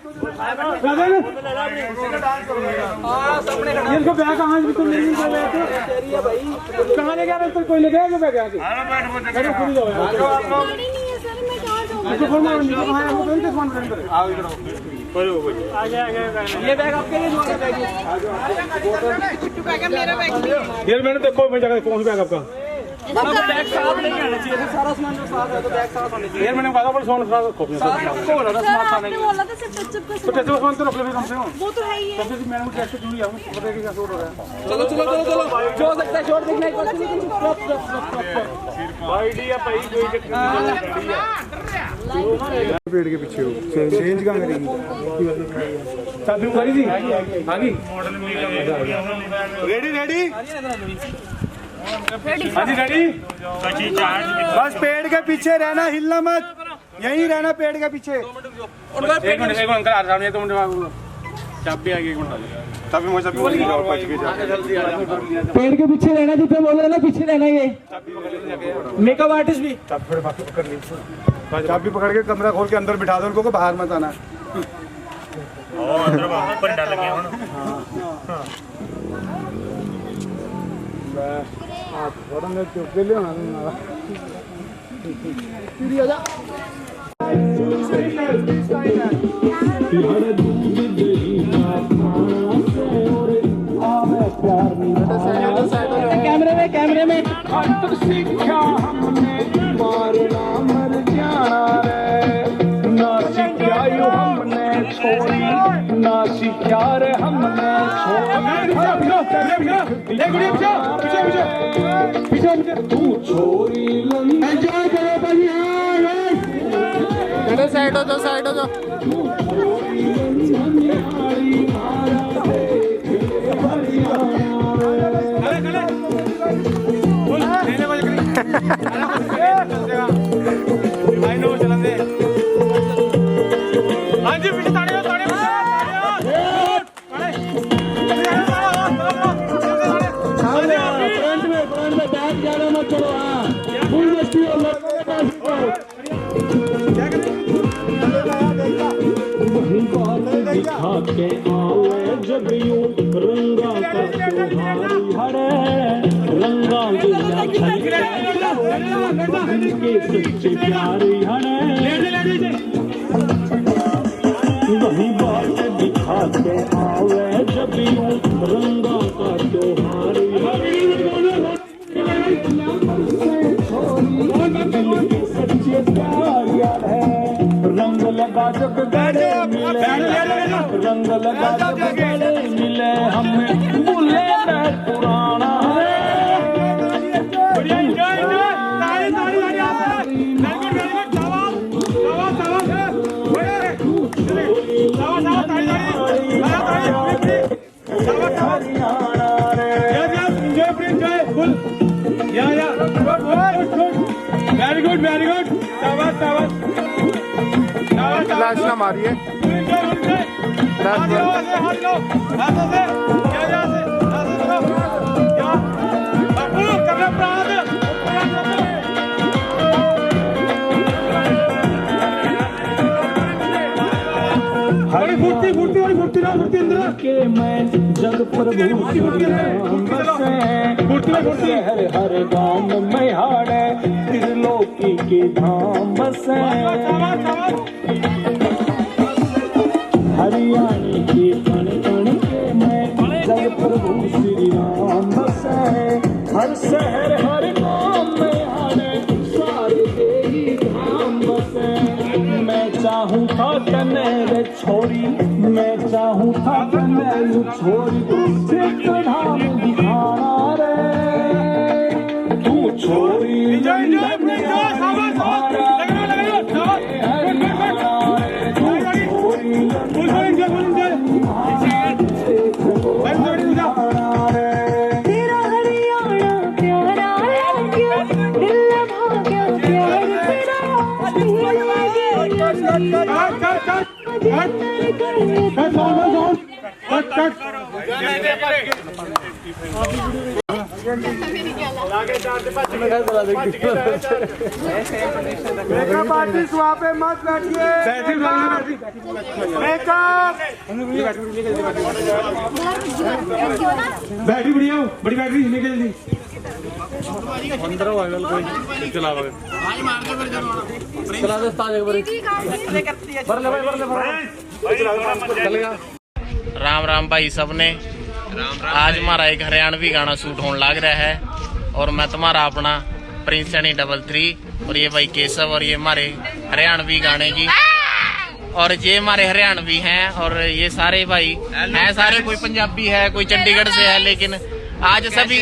इनको बैग कहाँ से नहीं कहाँ ले गया? कोई ले गया? बैग आके ये बैग आपके लिए यार, मैंने देखो मैं जगह कौन सा बैग आपका? बैग साफ लेके आना चाहिए, सारा सामान जो साफ है तो बैग साफ होना चाहिए। यार मैंने कहा था पर सामान साफ रखो, आपको बोला था सामान साफ नहीं। बोला था सिर्फ टचअप का सामान तो रख ले कम से कम। वो तो है ही है। तो फिर मैंने टेस्ट क्यों लिया? पता है कि क्या शॉट हो रहा है। चलो चलो चलो चलो, जो हो सकता है शॉट देखना है। आईडिया भाई कोई चक्कर नहीं। पेड़ के पीछे हो, चेंज का करेंगे। चाबी उखाड़ी थी आगे। रेडी रेडी हाँ जी रेडी। बस पेड़ के पीछे रहना, हिलना मत, यहीं रहना पेड़ के पीछे। एक मिनट अंकल आ रहा है, 2 मिनट चाबी आ गई। एक मिनट तभी मुझे बोल के जाओ, बच के जाओ। पेड़ के पीछे रहना, जितना बोल रहे ना पीछे रहना। ये मेकअप आर्टिस्ट भी चाबी पकड़ के कमरा खोल के अंदर बिठा दो उनको, बाहर मत आना। ऊपर डर लगे हुन। कैमरे में सीखा हमने मारना मर जाना रे, ना सीखा यू हमने छोड़ी, ना सीखा रे हमने छोड़ी। तू छोरी एंजॉय करो भाई। साइड हो जाओ, साइड हो जाओ। हाँ जी पीछे ताड़ियों फ्रंट में बैठ जाना मत करो। हाँ फुल मस्ती और दिखा के आवे जब यूं रंगा का त्योहार हरे रंगा के सच्चे प्यार हरे वही बात दिखा के आवे जब यूं रंगा का त्योहार सच्चे प्यार है। रंग लगा जब गले मिले, रंग लगा जब में भूले मैं पुराना बढ़िया एंजॉय एंजॉय ताली ताली ताली आप वेरी गुड शाबाश शाबाश ओए शाबाश शाबाश ताली ताली शाबाश हरियाणा रे एंजॉय एंजॉय फुल या वेरी गुड शाबाश शाबाश शाबाश फ्लैश ना मारिए के मैं जग प्रभु बसे हर गांव में हाड़े त्रिलोकी के धाम बसे हरियाणी के कण कण के मैं जग प्रभु श्री राम बसे हर शहर हर गांव में हाड़े सारे देवी धाम बसे मैं चाहूँ था तने रे छोरी मैं चाहूँ था तने रे छोरी सिख धाम दिखाना रे तू छोरी मेकअप आर्टिस्ट वहाँ पे मत बैठिए मेकअप बैटरी बढ़िया हो बड़ी बैटरी लेके जल्दी राम राम भाई सबने आज हमारा एक हरियाणवी गाना शूट होने लग रहा है और मैं तुम्हारा अपना प्रिंस यानी 33 और ये भाई केशव और ये हमारे हरियाणवी गाने की और ये हमारे हरियाणवी हैं और ये सारे भाई हैं सारे कोई पंजाबी है कोई चंडीगढ़ से है लेकिन आज सभी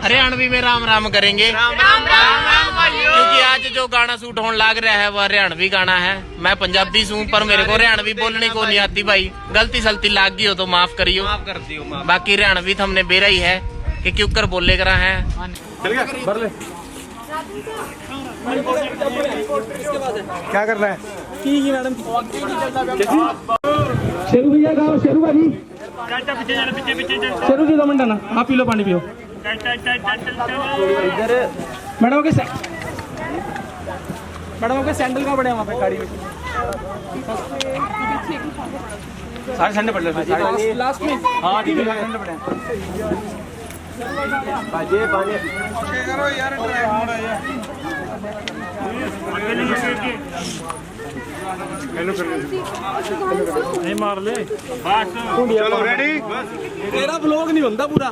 हरियाणवी में राम राम करेंगे क्योंकि आज जो गाना शूट होने लग रहा है वो हरियाणवी गाना है। मैं पंजाबी हूँ पर मेरे को हरियाणवी बोलने को नहीं आती भाई गलती सलती लाग गई हो तो माफ करियो बाकी हरियाणवी तो हमने बेरा ही है कि क्यों कर बोले करा है। क्या करना है शेरू भैया गाओ शेरू भाई शेरू जी 2 मिनट ना आप पी लो पानी पियो मैडम के सैंडल का पड़े वहाँ पे गाड़ी में सारे सैंडल पड़ रहे लास्ट में हाँ ठीक है सैंडल पड़े नहीं मार ले चलो रेडी तेरा ब्लॉग नहीं होता पूरा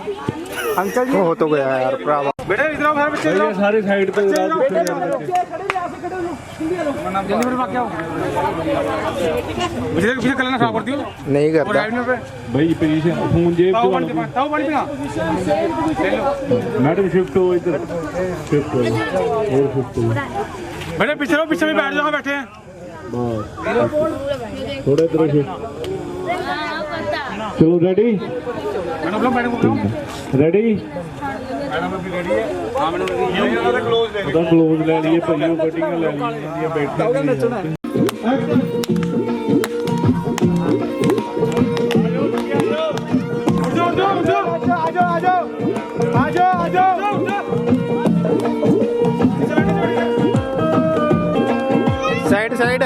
अंकल जी हो तो गया यार प्रावा बेटा इधर आओ सारे बच्चे इधर सारी साइड पे मुझे पीछे कलर खराब करती हो नहीं करता भाई पोजीशन फोन जेब ताऊ पानी पीना मैडम शिफ्ट हो इधर शिफ्ट हो और शिफ्ट हो बेटा पीछे रहो पीछे भी बैठ जाओ बैठे हैं थोड़ा इधर शिफ्ट चलो रेडी मैडम रेडी मैडम अपनी रेडी है हां मैडम ये क्लोज ले ਉਹਦਾ ਕਲੋਜ਼ ਲੈ ਲਈਏ ਭਾਈਓ ਕਟਿੰਗਾਂ ਲੈ ਲਈਆਂ ਬੈਠੇ साइड साइड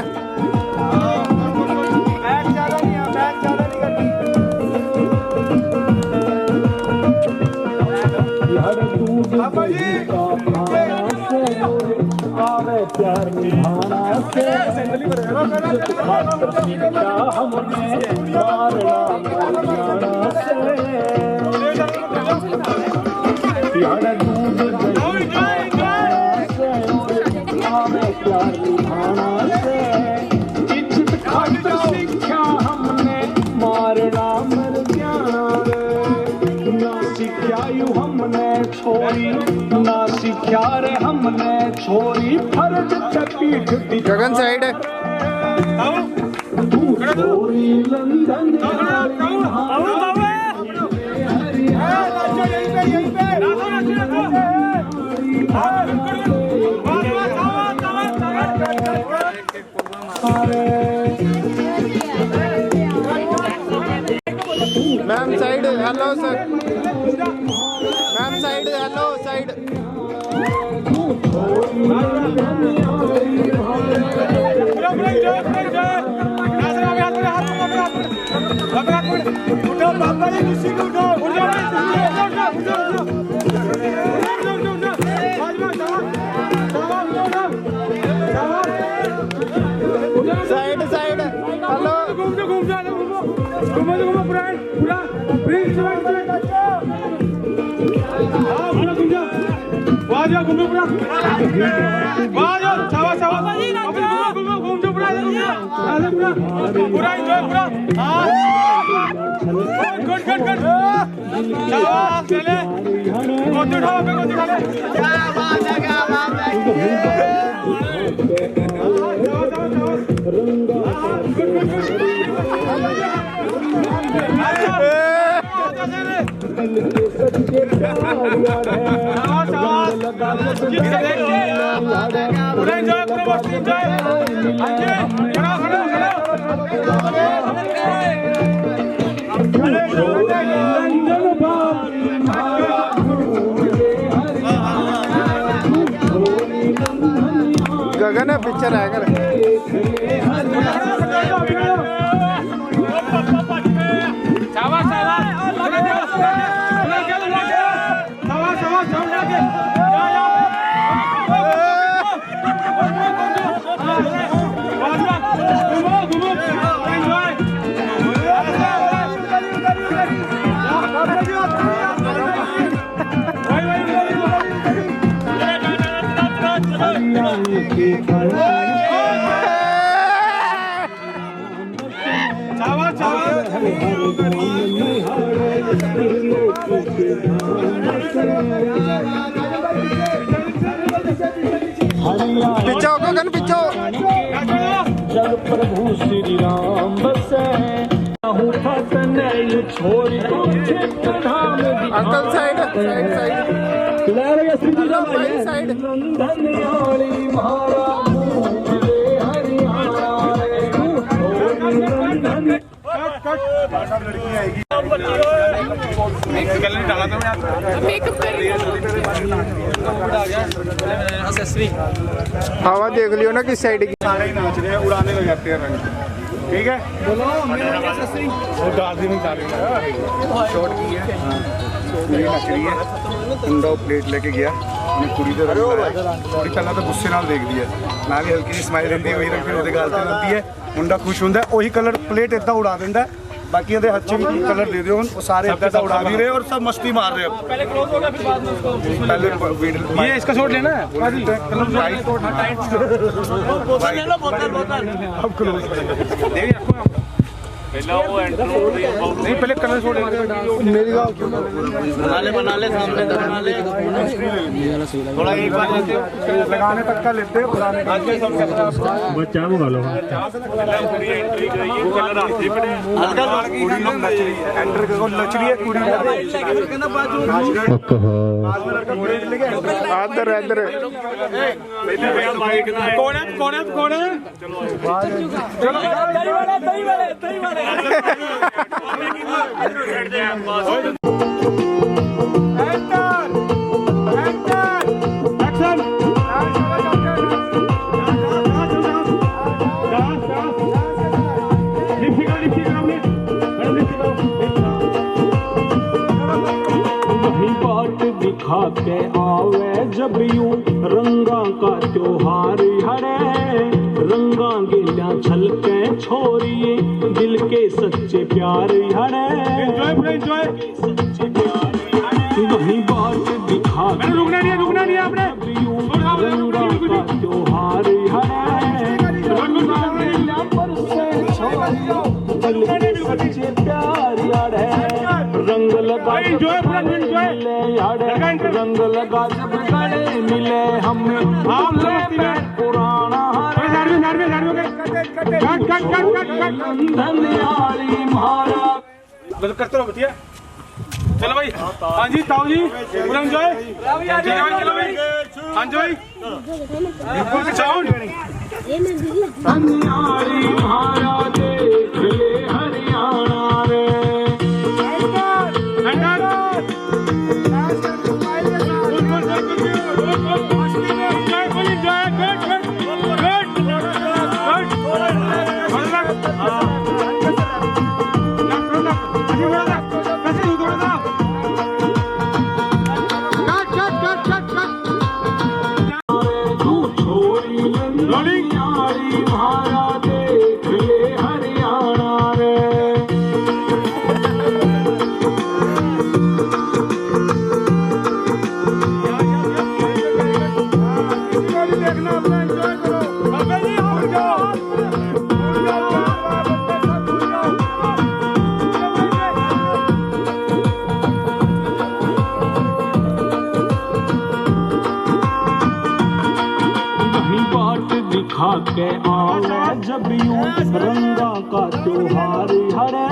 प्यार निभाना से हमने मारना मर जाना रे सीखा यू हमने छोरी ना सीखा रे हमने छोरी फर्ज पे पीठ दी गगन साइड है छोरी London ma'am side hello sir ma'am side hello side side side hello Gagan है पिक्चर आएगा पिछो गगन पिछो जग प्रभु श्री राम बसे छोरी uncle side side side side हवा देख लियो ना किस साइड की सारे ही नाच रहे हैं उड़ाने लग जाते हैं रंग ठीक है बोलो शॉर्ट की है पूरी नच रही है मुंडा प्लेट लेके गया कुड़ी तो कुड़ी पहला तो गुस्से नाल देख दिया ना भी हल्की जी स्माइल रहती है वही रंग फिर ਉਹਦੇ ਗਾਲ ਤੇ ਲੱਗਦੀ ਹੈ ਮੁੰਡਾ ਖੁਸ਼ ਹੁੰਦਾ ਉਹੀ ਕਲਰ ਪਲੇਟ ਇਦਾਂ ਉਡਾ ਦਿੰਦਾ बाकी ਇਹਦੇ ਹੱਥ 'ਚ ਵੀ ਕਲਰ ਦੇ ਦਿਓ ਉਹ ਸਾਰੇ ਇਦਾਂ ਦਾ उड़ा भी रहे और सब मस्ती मार रहे हैं पहले क्लोज हो गया फिर बाद में उसको पहले ये इसका शॉट लेना है कलर टाइट बोतल ले लो बोतल अब क्लोज देवी रखो पहले वो एंटर नहीं पहले कलर शॉट मेरी बना ले सामने तो बना ले थोड़ा एक बार लगाने तक का लेते हैं पुराने आज में सब बच्चा को गालो कलर आते पड़े हल्का कुड़ी लोग नच रही है एंटर को नच रही है कुड़ी कहना बाजू आज में लड़का प्लेट लेके अंदर अंदर कौन है कौन है कौन है चलो दही वाले दिखा के आवे जब यूं रंगा का त्योहार हरे रंगा गिला छलके छोरिए दिल के सच्चे प्यार हरे एंजॉय सच्चे प्यार वही बात दिखा रुकना नहीं आपने रंगा का त्योहार हरे रंगा गिला पर से छोरियो दिल के सच्चे प्यार हरे रंग लगा भाई एंजॉय पूरा एंजॉय रंग लगा जब गले मिले हमें आप मस्ती में पुराना धनियाली महाराज बस करते रहो बतिया। चलो भाई हाँ जी ताऊ जी पूरा एंजॉय चलो भाई हाँ जी भाई बिल्कुल साउंड धनियाली महाराज देख ले हरियाणा रे के आवे जब यूं रंगा का त्योहार हरे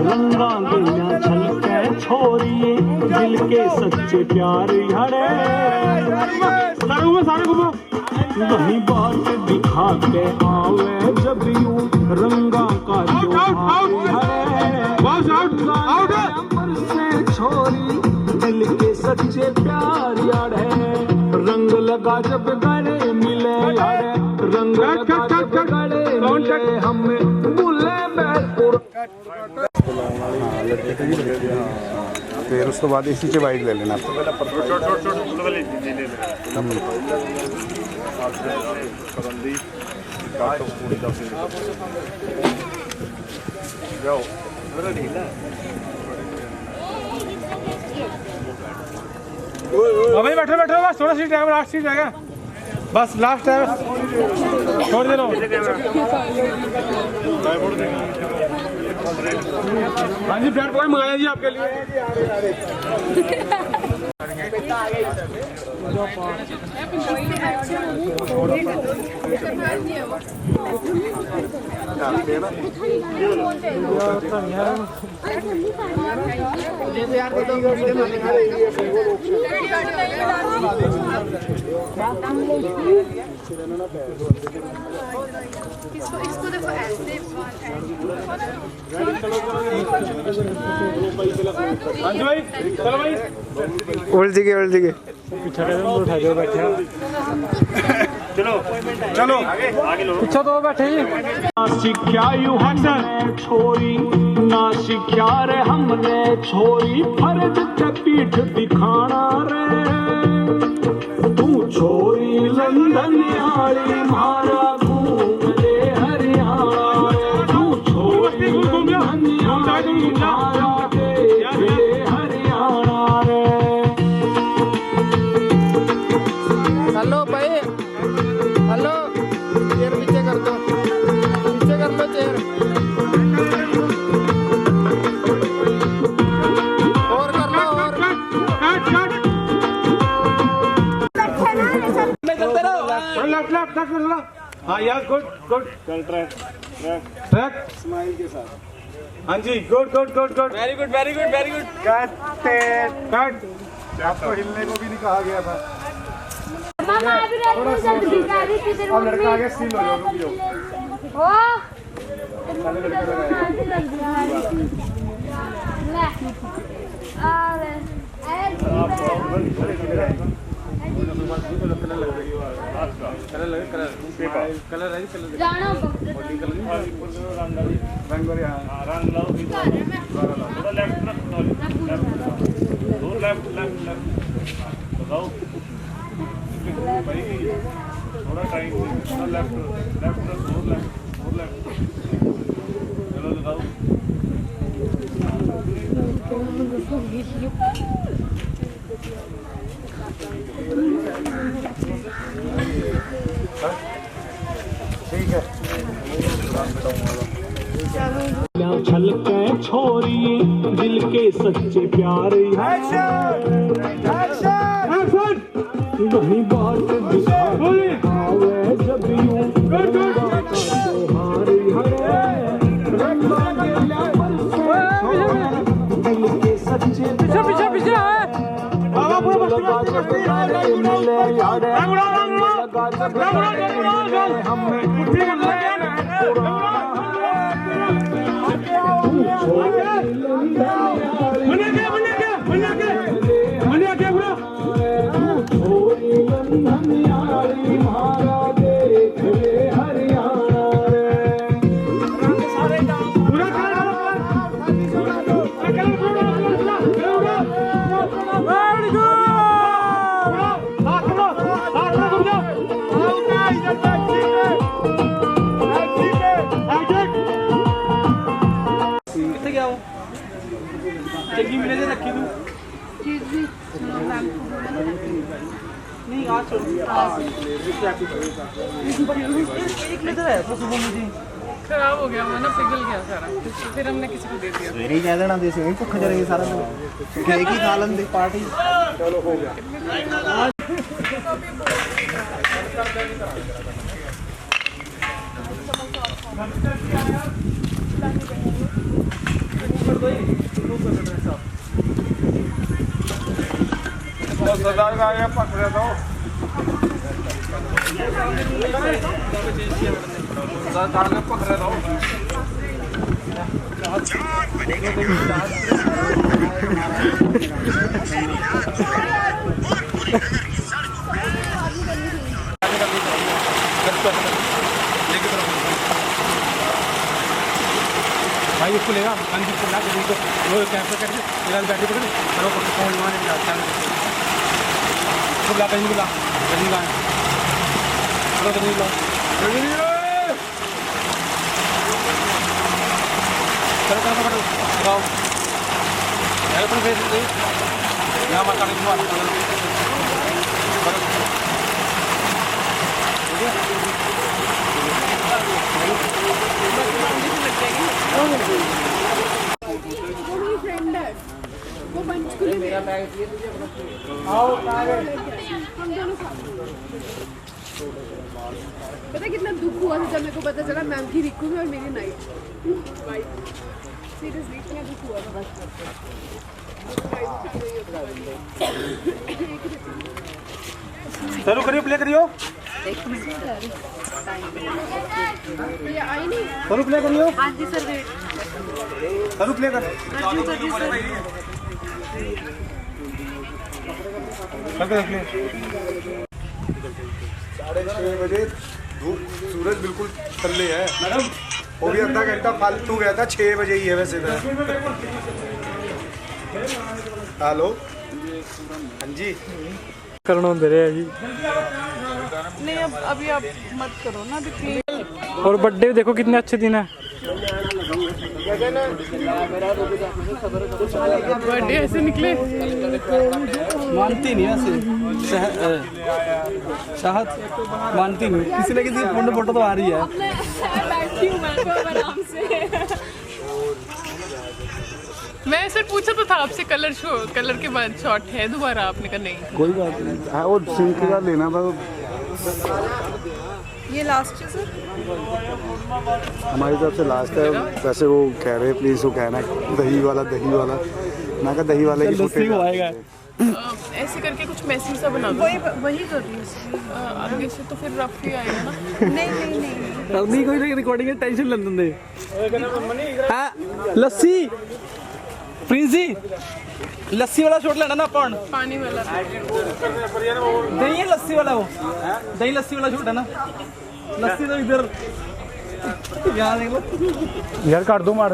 रंगा गैया छलके छोरिए दिल के सच्चे प्यार हरे वही बात दिखा के आवे जब यूं रंगा का त्योहार हरे से छोरी दिल के सच्चे प्यार यार है रंग लगा जब गले मिले यार रंग लगा जब गले मिले हमें बुले बैल फिर उसके बाद इसी के वाइड ले लेना भाई बैठो बैठो बस थोड़ा सी टाइम लास्ट सीट रहेगा बस लास्ट टाइम छोड़ दे हाँ जी फ्लैट बॉय मंगाया जी आपके लिए इसको देखो ऐसे हाँ जी भाई चलो भाई उल्ट के चलो चलो आगे लो पीछे तो बैठे ना सीखा यू हमने छोरी ना सीखा रे हमने छोरी फर्ज ते पीठ दिखाना रे तू छोरी लंदन आली मारा घूम ले हरियाणा तू छोरी लंदन आली मारा देख ले हरियाणा रे हेलो भाई हेलो चेयर पीछे कर दो चेयर और कर लो और लेफ्ट हाँ यार गुड गुड चल ट्रैक स्माइल के साथ हाँ जी good good good good very good cut आपको हिलने को भी नहीं कहा गया था मामा अभी रहते जल्दी दिखा रही थी तेरे अब लड़का आगे सील हो जाओ रुक जाओ ओ जानो थोड़ा टाइम लेफ्ट चलो लगाओ ठीक है छलके छोरी दिल के के सच्चे प्यार वही बात दिखावे जब यूं दिल के सच्चे पीछे पीछे चंगी मिले से रखी तू नहीं आज छोड़ एक लीटर है तो सुबह मुझे खराब हो गया ना पिघल गया सारा फिर हमने किसी को दे दिया मेरे ही कह देना देसी वहीं भुख जरेगी सारा दिन केक ही खा लेंगे पार्टी चलो हो गया सरदार का आगे पकड़े दो सरदार के पकड़े दो भाई उसको लेगा अंजित को ला के वो कैंपर करके मेरा बैटरी पकड़ और वो फोन मारने का चैनल को ला कहीं बुला कहीं ला चलो कहीं ला चलो चलो पकड़ो लगाओ यार अपन फेस दे यहां मत काटे तुम्हारा वो पंचकुले मेरा बैग आओ हम दोनों पता कितना दुख हुआ था जब मेरे को पता चला मैम की रिकू में और मेरी नाइट भाई सीरियसली इतना दुख हुआ था चलो करियो प्ले करियो ये आई नहीं चलो प्ले करियो हाँ जी सर वेट चलो प्ले कर हाँ जी सर 6:30 बजे धूप सूरज बिल्कुल थल्ले है मैडम वो भी आधा घंटा फालतू गया था 6 बजे ही है वैसे तो हेलो हाँ जी करना दे रहे हैं जी नहीं अब अभी आप मत करो ना अभी और बर्थडे देखो कितने अच्छे दिन है बर्थडे ऐसे निकले मानती नहीं ऐसे चाहत मानती नहीं किसी न किसी फोटो तो आ रही है बैठी हूँ मैं तो आराम से मैं सर पूछा तो था आपसे कलर के बाद शॉट है दोबारा आपने कहा नहीं कोई बात नहीं हाँ वो सिंक का लेना था ये लास्ट है सर हमारी तरफ से लास्ट है वैसे वो कह रहे प्लीज वो कहना दही वाला मैं कहा दही वाले की फुटेज आएगा ऐसे करके कुछ मैसी सा बना दो वही कर रही हूँ आगे से तो फिर रफ ही आएगा ना नहीं कोई रिकॉर्डिंग है टेंशन लेने दे हाँ लस्सी प्रिंस जी लस्सी वाला शॉट लेना ना अपन पानी वाला दही है लस्सी वाला वो दही लस्सी वाला शॉट है ना लस्सी तो इधर यार देख लो यार काट दो मार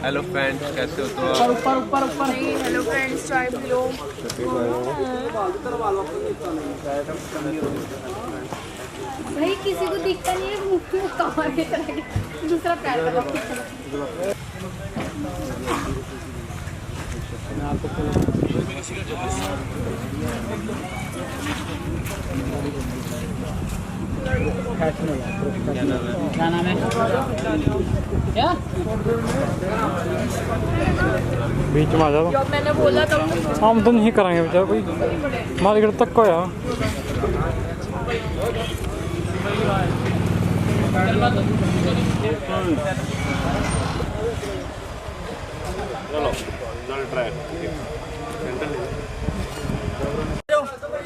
हेलो फ्रेंड्स कैसे हो तो नहीं हेलो फ्रेंड्स चाय पिलो भाई किसी को दिखता नहीं है मुख में कमर की तरह दूसरा पैर लगा क्या नाम है क्या बीच में आ जाओ। जब मैंने बोला तो हम तो नहीं कराएंगे बेचारा कोई मार्केट तक को यार।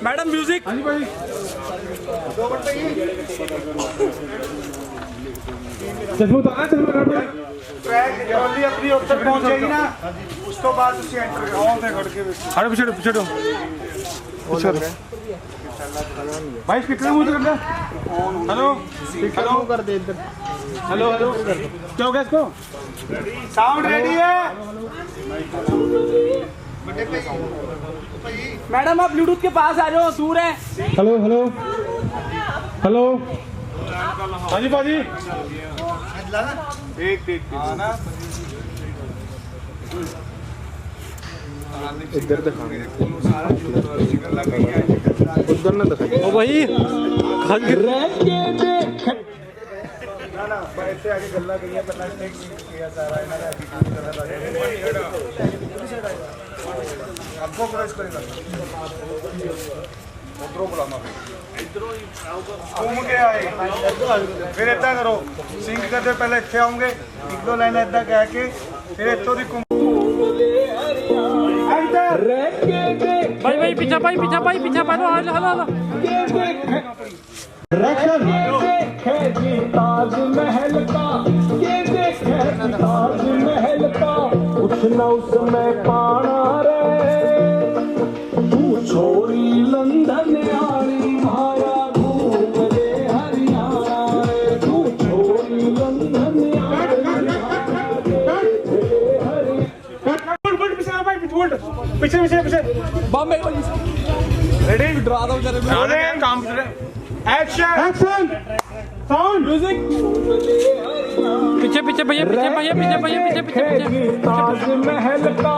Madam music. हाँ जी भाई ट्रैक जल्दी अपनी ओर तक पहुंचेगी ना, उसको बाद उसे एंटर अरे पीछे पीछे भाई स्पीकर मुझे करना। हेलो हेलो कर दे इधर। हेलो हेलो क्या हो गया इसको? साउंड रेडी है? मैडम आप ब्लूटूथ के पास आ जाओ, दूर है। हेलो हेलो हेलो हाँ जी भाजी। इधर दिखा उधर ना दिखा। ओ भाई ना ऐसे आगे गल्ला गई प्लास्टिक किया सारा आपको क्रॉस करेगा घूम के आए फिर इतना करो सिंक करते पहले इतने आऊंगे एक दो लाइन इतना कह के फिर इतों की भाई पीछा भाई पीछा भाई पीछा भाई हेलो हेलो ताजमहल का ये देखे ताजमहल का उठना उसमें पाना रे तू छोरी लंदन यारी माया घूम ले हरियाणा रे तू छोरी लंदन यारी पीछे पीछे पीछे बॉम्बे रेडी ड्रा दो जरा काम एक्शन एक्शन साउंड म्यूजिक। पीछे पीछे भैया पीछे भैया पीछे भैया पीछे पीछे ताजमहल का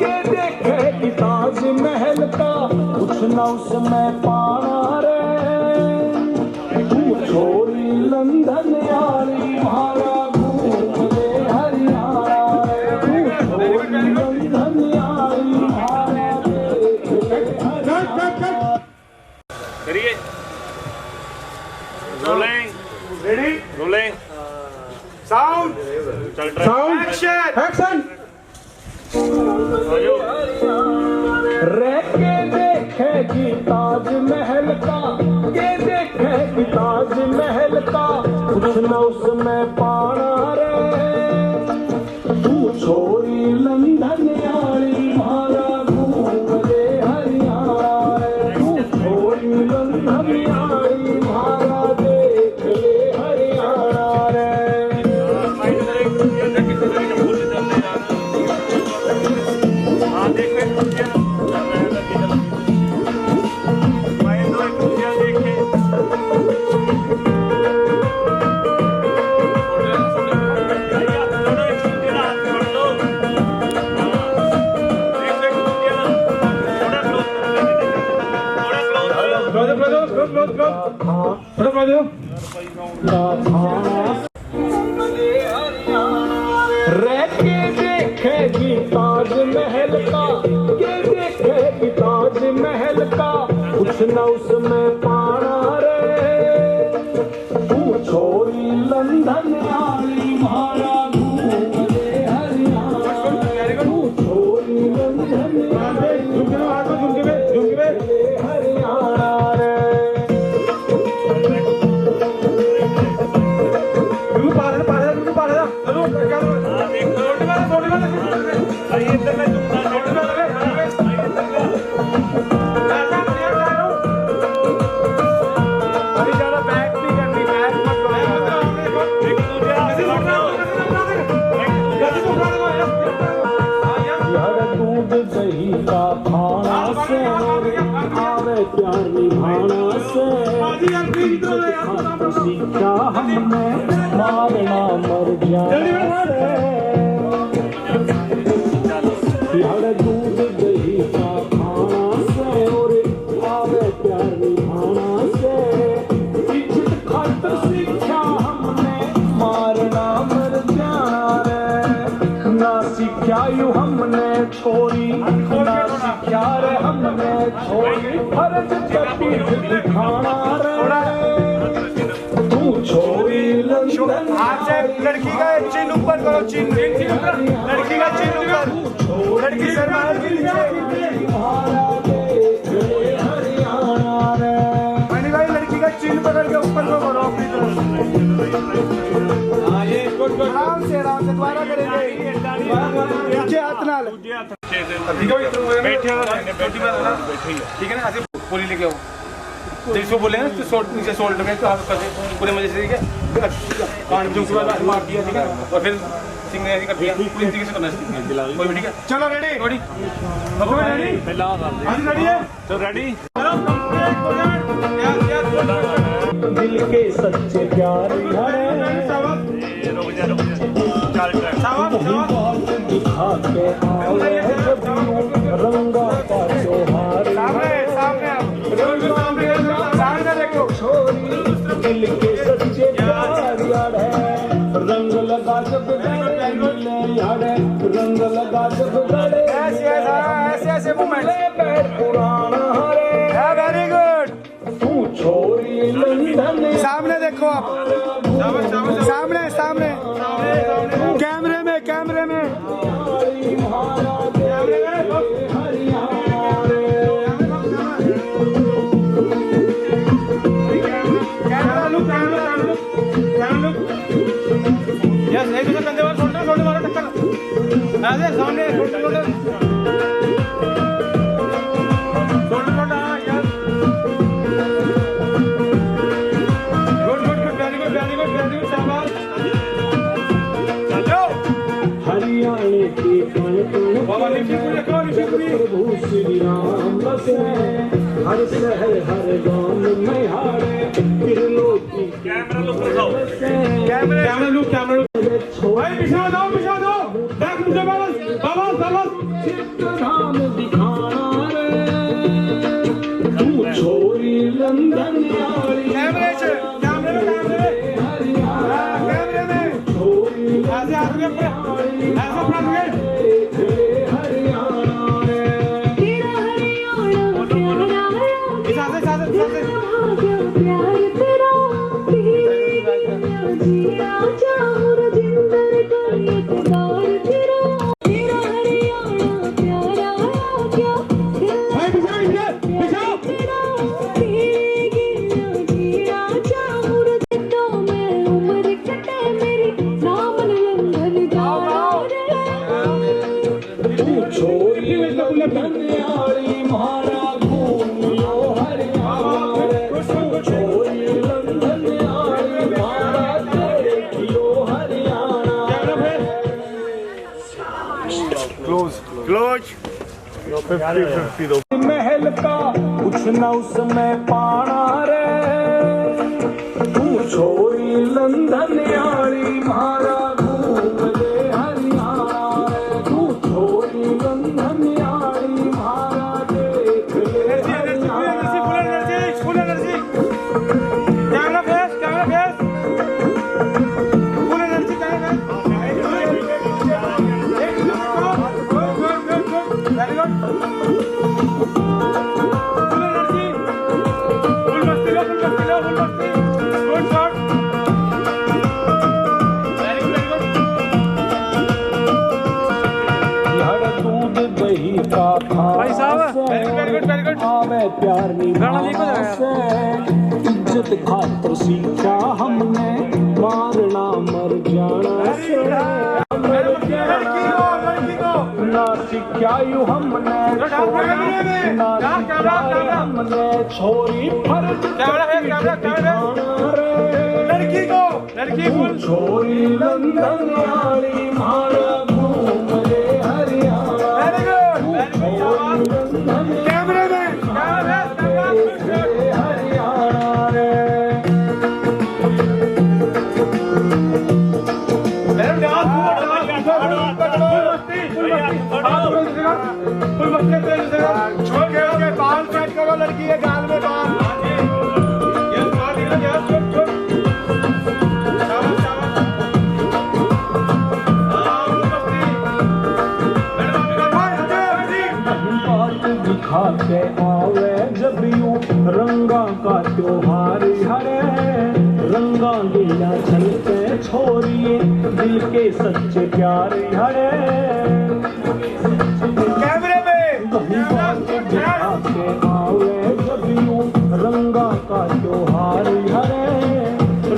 ये देखे ताजमहल का उठना उसमें पाना रे तू छोरी लंदन यारी मारा घूम ले हरियाणा रे तू छोरी लंदन यारी मारा करिए रोलिंग रेडी रोलिंग साउंड चल ट्रैक साउंड एक्शन रे के देखेगी ताजमहल का ये देखेगी ताजमहल का उठना उसमें पाना रे तू छोरी लंदन यारी मारा घूम ले हरियाणा रे तू छोरी लंदन यारी मारा देख ले हरियाणा रे हाँ देख देखेगी ताजमहल का ये देखेगी ताजमहल का उठना उसमें पाना रे तू छोरी लंदन यारी मारा घूम ले हरियाणा तू छोरी लंदन हरियाणा रे दूध दही का खाना से आवे प्यार निभाना से सीखा हमने मारना मर जाना रे दूध छोरी फर्ज कटी दिखाना रे तू छोरी लंदन हाथ से लड़की का चिन्ह ऊपर करो, चिन्ह लड़की का चिन्ह ऊपर, लड़की सर मार के नीचे। मैंने कहा लड़की का चिन्ह पकड़ के ऊपर को करो अपनी तरफ। आराम से दोबारा करेंगे। नीचे हाथ ना ले। बैठे ठीक है ना, ऐसे पूरी लेके आओ जिसको बोले ना नीचे शोल्डर में तो हाथ पूरे मजे से कान जो मार दिया ठीक है, और फिर सिंगल ऐसे कर दिया पूरी तरीके से करना है कोई भी ठीक है। चलो रेडी रेडी रेडी आज रेडी है तो रेडी दिल के सच्चे प्यार दिखा के आए रंगा का त्योहार सामने देखो। दिल के सच्चे प्यार यार है रंग लगा जब यार है रंग लगा जब गले ऐसे मूवमेंट पुराना है वेरी गुड। तू छोरी लंदन सामने देखो आप, सामने सामने कैमरे में कैमरे में यस एक दूसरे कंधे पर शोल्डर मारो टक्कर ऐसे सामने शोल्डर हरियाणे के प्रभु श्री राम बसे हर शहर हर गांव में हारे त्रिलोकी कैमरा लुक भाई पिछा दो देख मुझे बाबा धाम दिखाना रे तू छोरी लंदन कैमरे से कैमरे में ऐसे आगे ऐसे फ्रंट में महल का कुछ न उसमें पाना रे तू छोरी लंदन यारी मारा घूम ले हरियाणा रे तू छोरी लंदन यारी मारा देख ले भाई साहब वेरी गुड आवे प्यार से इज्जत खातर सीखा हमने मारना मर जाना से ना सिखायु हमने छोरी फर्ज लड़की को छोरी लंदन यारी मारा घूम ले हरियाणा कैमरे में छोड़ के बाल सेट करो लड़की के गाल में बाल। बाट दिखा के आवे जब यूं रंगा का त्योहार हरे रंगा गिला छलके छोरिए दिल के सच्चे प्यार हरे कैमरे में दिखा के आवे जब यूं रंगा का त्योहार हरे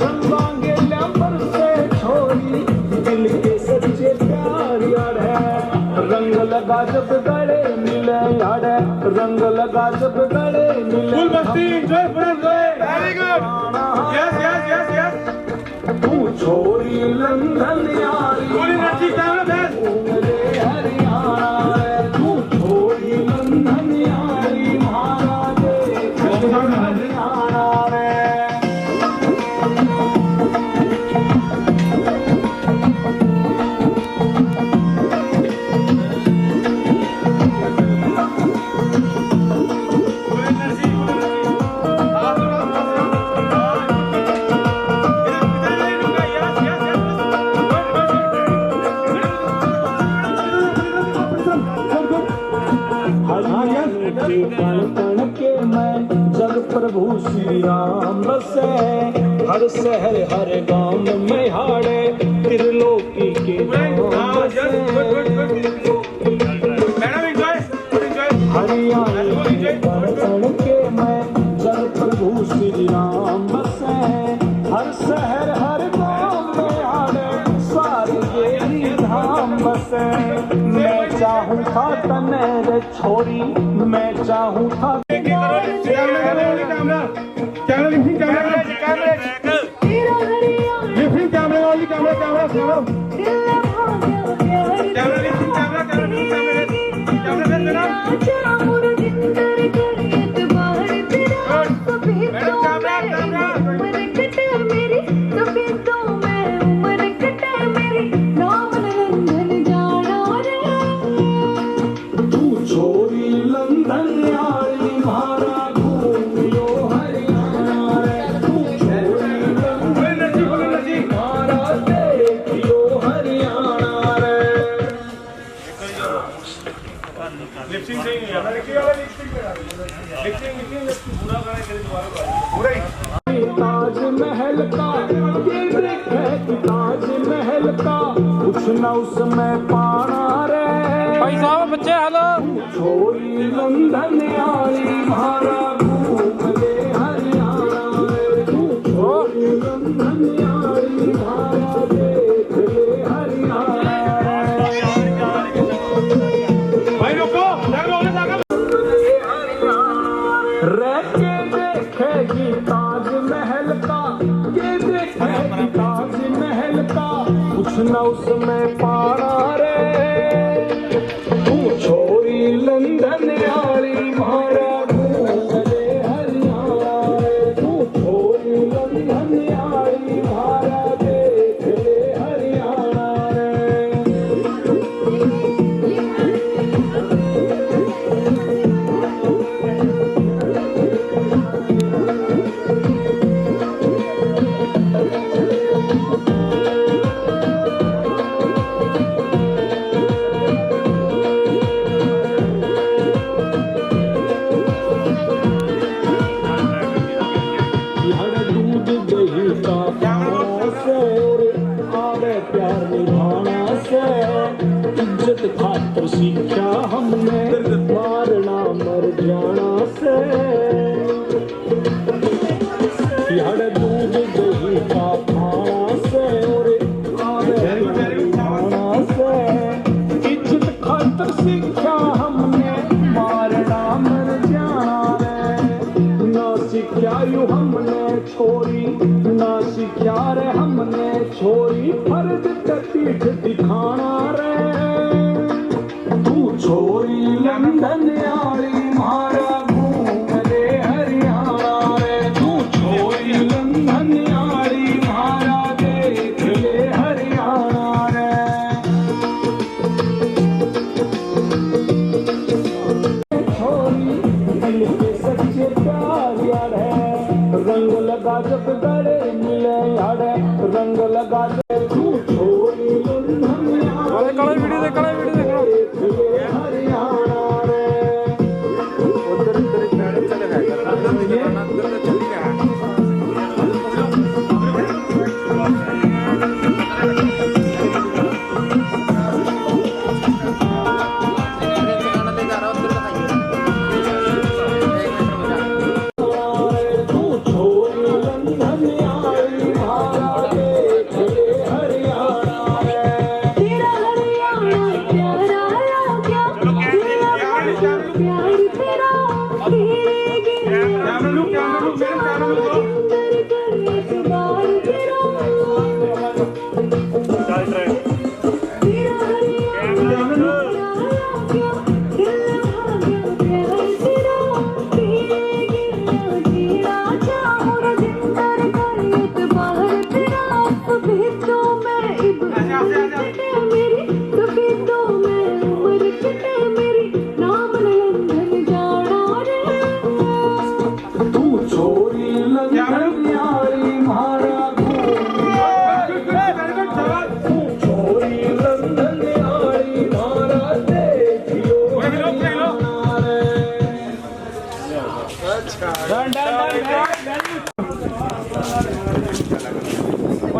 रंगा गिला पर से छोरी दिल के सच्चे प्यार हरे रंग लगा जब गले मिले यारे रंग लगा जब गले मिले फुल मस्ती enjoy full enjoy very good yes yes yes yes तू छोरी लंदन यारी फुल एनर्जी कैमरा मेरे हरियाणा रे तू छोरी लंदन यारी महाराजे हरियाणा रे कण के मैं जग प्रभु श्री राम बसे हर शहर हर गांव में हाड़े त्रिलोकी के हरियाणा कण के मैं जग प्रभु श्री राम बसे हर शहर हर गांव में हाड़े सारे ये धाम बसे मैं चाहूँ था तने रे छोरी मैं चाहूँ था ताजमहल का ताजमहल का कुछ न उसमें पाना रे भाई साहब बच्चे हेलो छोरी लंदन यारी मारा घूम ले हरियाणा रे छोरी लंदन यारी मारा देख ले हरियाणा भाई रुको रह के देखेगी ताजमहल का के देखेगी ताजमहल का कुछ न उसमें पाना रे तू छोरी लंदन यारी मारा घूम ले हरियाणा रे तू छोरी लंदन यारी मारा देख ले हरियाणा रे प्यार निभाना से इज्जत खातर सीखा हमने मारना मर जाना से यार दूध दही का खाना से और निभाना से इज्जत खातर सीखा हमने मारना मर जाना रे ना सीखा यू हमने छोरी ना सीखा रे हमने छोरी फर्ज पीठ दिखाना रे तू छोरी लंदन यारी मारा घूम ले हरियाणा रे तू छोरी लंदन यारी मारा देख ले हरियाणा रे छोरी दिल के सच्चे प्यार यार है रंग लगा जब गले मिले यार रंग लगा वीडियो देख हरियाणा रे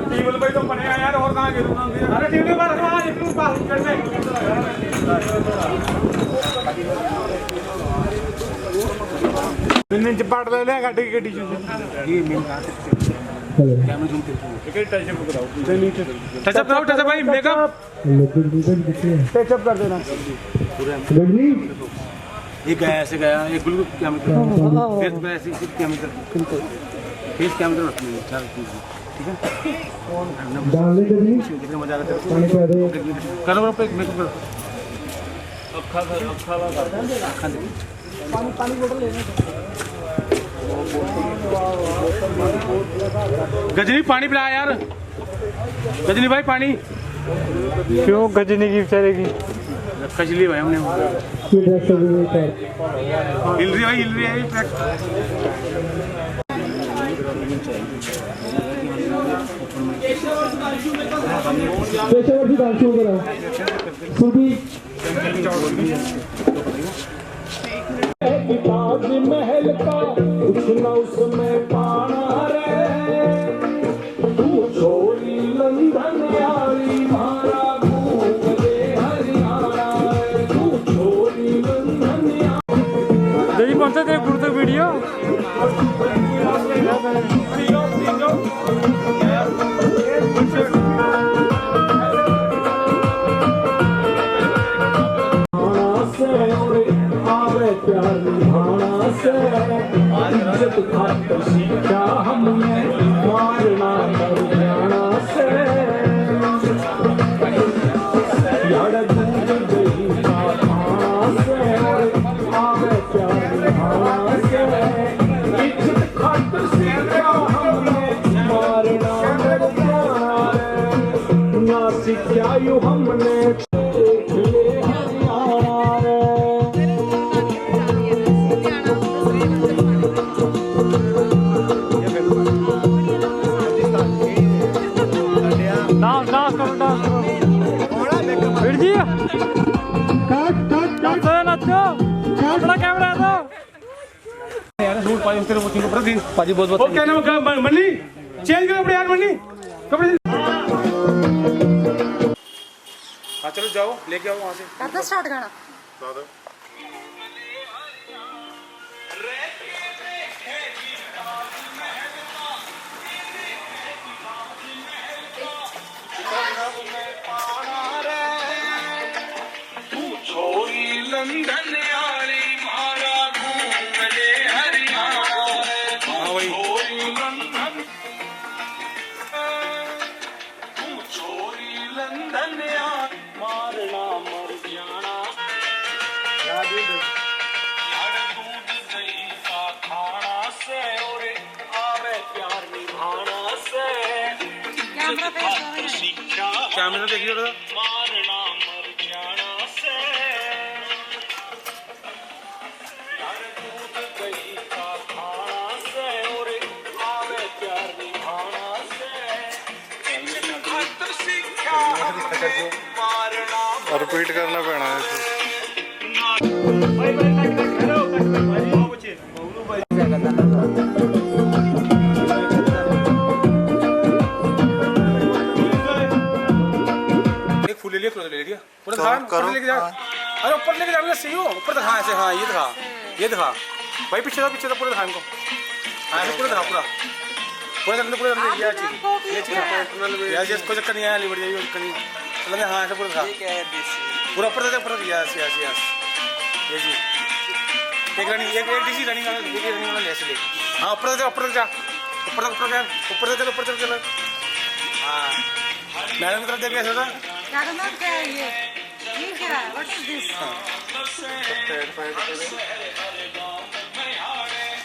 टेबल पे तो बने यार और कहाँ गिरूंगा अरे टेबल पर रखो आज इतने पास कर दे मैंने चिपट ले ले गाड़ी की टीचर ये मेन कहाँ से कैमरा जूम करके टचअप कराओ टचअप भाई मेकअप टचअप कर देना ये गया ऐसे गया ये बिल्कुल कैमरा फेस पे ऐसे कैमरा फेस कैमरा रखना है चार चीज ठीक है डालने के लिए कितना मजा आता है पानी पे दे करो पे मेकअप करो अखा पानी बोतल लेना गजनी पानी पिला यार गजनी भाई पानी क्यों गजनी की बेचारे की कजली भाई हमने हिल रही है पेशेवर की डांस शुरू करो सुबी महल का कुछ न उसमें पाना रे तू छोरी लंदन यारी मारा घूम ले हरियाणा रे तू छोरी लंदन यारी कौन सा तेरे गुरु तक वीडियो प्यार निभाना से इज्जत खातर सीखा हमने मारना मर जाना से यार दूध दही का खाना से आवे प्यार निभाना से इज्जत खातर सीखा हमने मारना मर जाना ना सीखा यूं हमने पाजी बहुत बहुत क्या नाम मनी चेंज करो अपने यार मनी कपड़े हाँ चलो जाओ लेके आओ वहाँ से करता स्टार्ट गाना लंदन यारी मारा घूम ले हरियाणा हाँ वही लंदन तू छोरी लंदन यार मारना मर जाना दूध दही का खाना से और आवे प्यार निभाना से कैमरा देखिए मारना मर जाना से रिपीट करना पैना है एक फूल ले लिया क्लोज ले लिया पूरा दिखा ऊपर लेके जा अरे ऊपर लेके जाना सही हो ऊपर दिखा ऐसे हाँ ये दिखा भाई पीछे था पूरा दिखा इनको हाँ पूरा दिखा पूरा ये चीज यार जैसे कोई चक्कर नहीं आया बढ़ जाएगी चक्कर नहीं चलो हाँ ऐसे पूरा दिखा पूरा ऊपर दिया यस ये चीज एक रनिंग एक डीसी रनिंग वाला ले ऐसे ले। हाँ ऊपर जा ऊपर चल हाँ मैडम की तरफ देख ऐसा था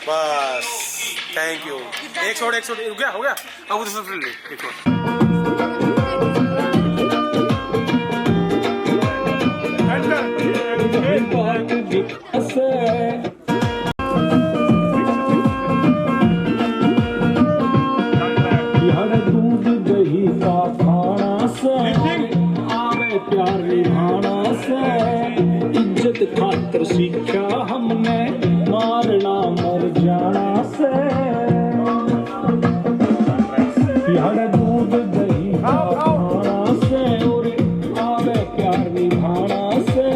बस थैंक यू। एक शॉट रुक गया हो गया अब दूसरा ले एक शॉट। दूध दही का खाना से आवे प्यार निभाना से इज्जत खातर सीखा हमने मारना मर जाना से यार दूध दही का खाना से और आवे प्यार निभाना से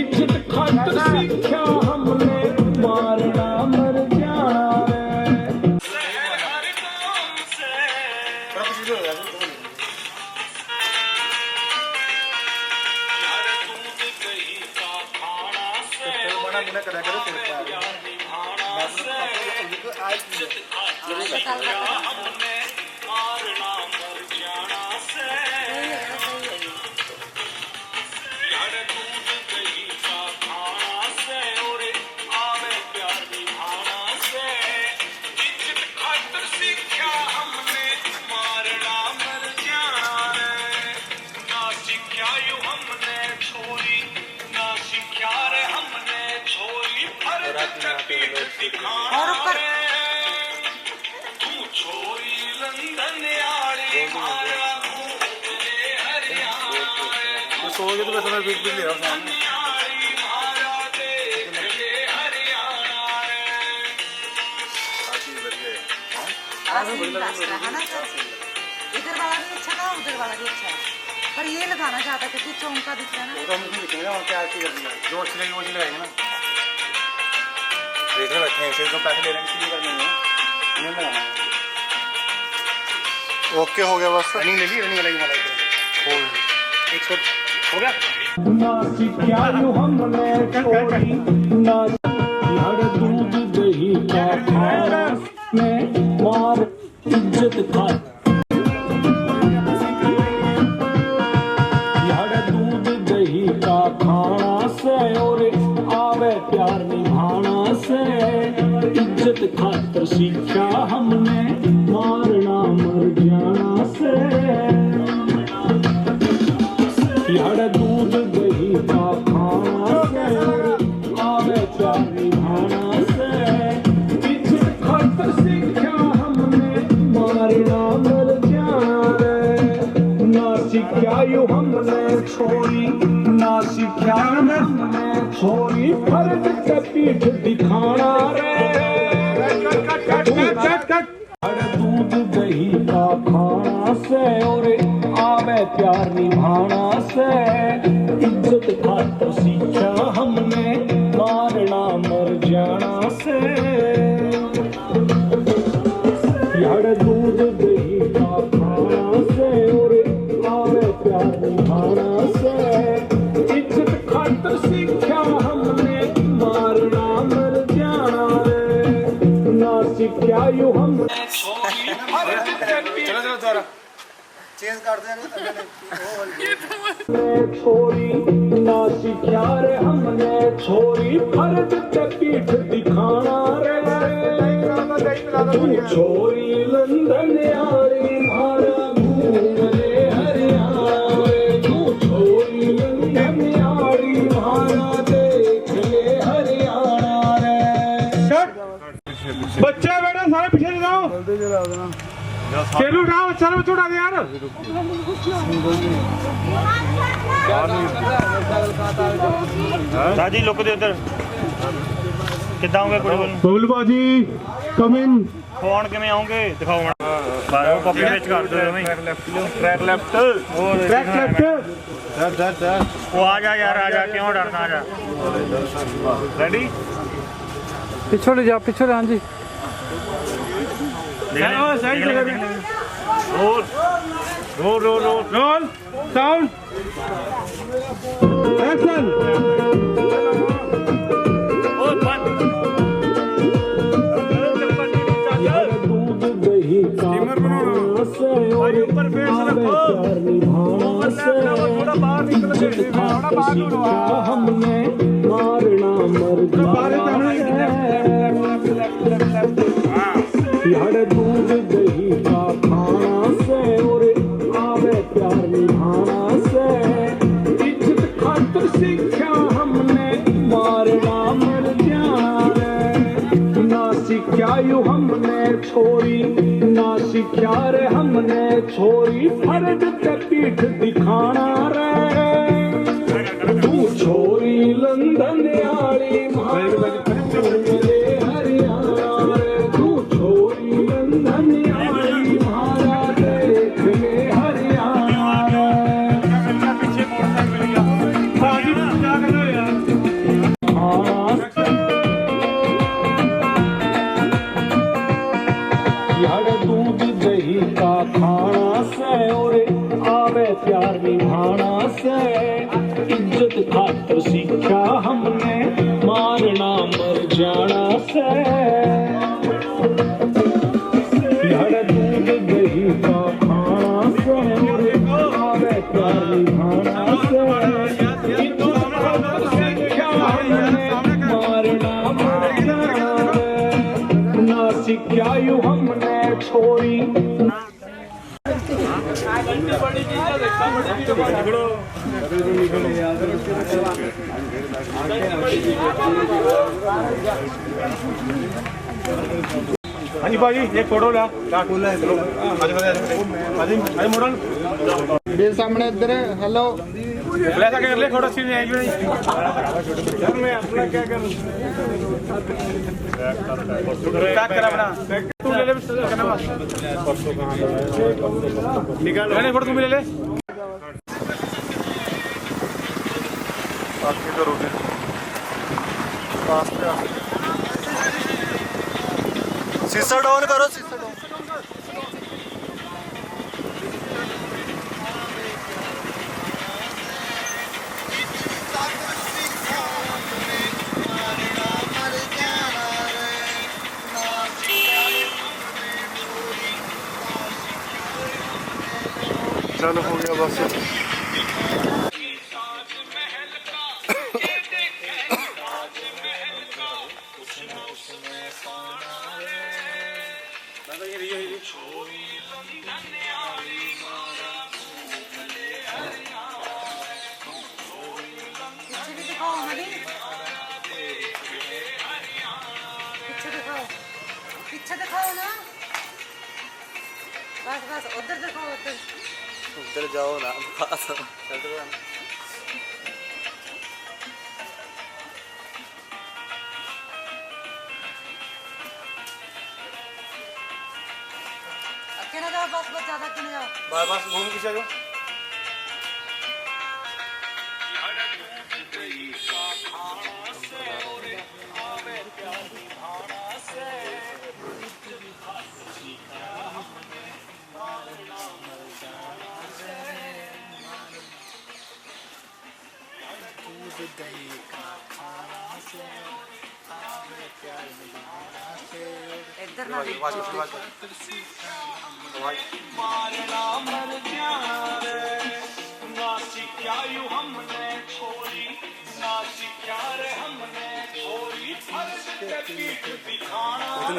इज्जत खातर सीखा हमने मारना मर जाना और ऊपर सोओगे तो मैं तुम्हें बीट भी ले रहा हूँ इधर वाला भी अच्छा था उधर वाला भी अच्छा है पर ये लगाना चाहता था कि चौंका दिख रहा है ना तो हम दिखेंगे और क्या चीज़ करनी है जो अच्छी लगी वो चीज़ लगाएंगे ना देखने बैठे हैं इसे तो पैसे ले रहे हैं इसलिए करने हैं नहीं लगाना ओके हो गया बस रनिंग ले ली रनिंग वाला एक शॉट हो गया ना सीखा यूं हमने छोड़ी ना यार दूध दही का खाना में मार इज्जत खा यार दूध दही का खाना से और आवे प्यार निभाना से इज्जत खातर सीखा हमने मारना मर जाना से यार दूध दही का खाना से आवे प्यार निभाना से इज्जत खातर सीखा हमने मारना मर जाना रे ना सीखा यूं हमने छोड़ी ना सीखा हमने छोड़ी फर्ज के पीठ दिखाना रे दूध दही का खाना से और आवे प्यार निभाना से इज्जत खातर सीखा हमने मारना मर जाना से यार दूध दही का खाना से और आवे प्यार निभाना से इज्जत खातर सीखा हमने मारना मर जाना रे ना सीखा यूं हमने चलो दोबारा चेंज कर देंगे छोरी ना सीखा रे हमने छोरी फर्ज के पीठ दिखाना रे छोरी लंदन यारी मारा घूम रे हरियाणा रे तू छोरी लंदन यारी मारा देख ले हरियाणा रे बच्चा बेटा सारे पीछे जाओ चलो उठाओ सारे बच्चे उठा दे यार ਸਾਜੀ ਲੁੱਕ ਦੇ ਉਧਰ ਕਿੱਦਾਂ ਆਉਂਗੇ ਕੁੜੀ ਵੱਲ बबलू बाजी कम इन ਫੋਨ ਕਿਵੇਂ ਆਉਂਗੇ ਦਿਖਾਓ ਹੁਣ ਬਾਹਰ ਕਾਪੀ ਵਿੱਚ ਕਰ ਦਿਓ ਐਵੇਂ ट्रैक लेफ्ट ਉਹ ਆ ਜਾ ਯਾਰ ਆ ਜਾ ਕਿਉਂ ਡਰਨਾ ਆ ਜਾ ਰੈਡੀ पिछोड़े जा पिछोड़े हाँ जी रोल साउंड एक्शन सीखा यू हमने छोरी, ना सीखा रे हमने छोरी, फर्ज ते पीठ दिखाना रे। तू छोरी लंदन आली हरियाणा रे, तू छोरी लंदन आली मारा देख ले हरियाणा रे। यार दूध दही का खाना से और आवे प्यार निभाना से, इज्जत खातर सीखा हमने मारना मर जाना से। यार दूध दही का खाना से और आवे प्यार निभाना से, इज्जत खातर सीखा हमने मारना मर जाना से। ना सीखा यू हमने छोरी। हाँ जी भाजी एक फोटो ला मॉडल सामने इधर हेलो ऐसा कर ले फोटो सीन आएगी नहीं सर मैं अपना क्या करूं पैक करा बना तू ले ले करना बस निकाल ले फोटो तुम ले ले बाकी करोगे पास पे शीशा डाउन करो शीशा डाउन चलो हो गया बस पीछे दिखाओ ना, बस बस उधर दिखाओ, उधर जाओ ना अकेले जाओ, बस बस ज्यादा अकेले जाओ, बस घूम के चलो इधर ना मारना मर जाना रे, ना सीखा यू हमने छोरी, ना सीखा रे हमने छोरी, फर्ज ते पीठ दिखाना रे।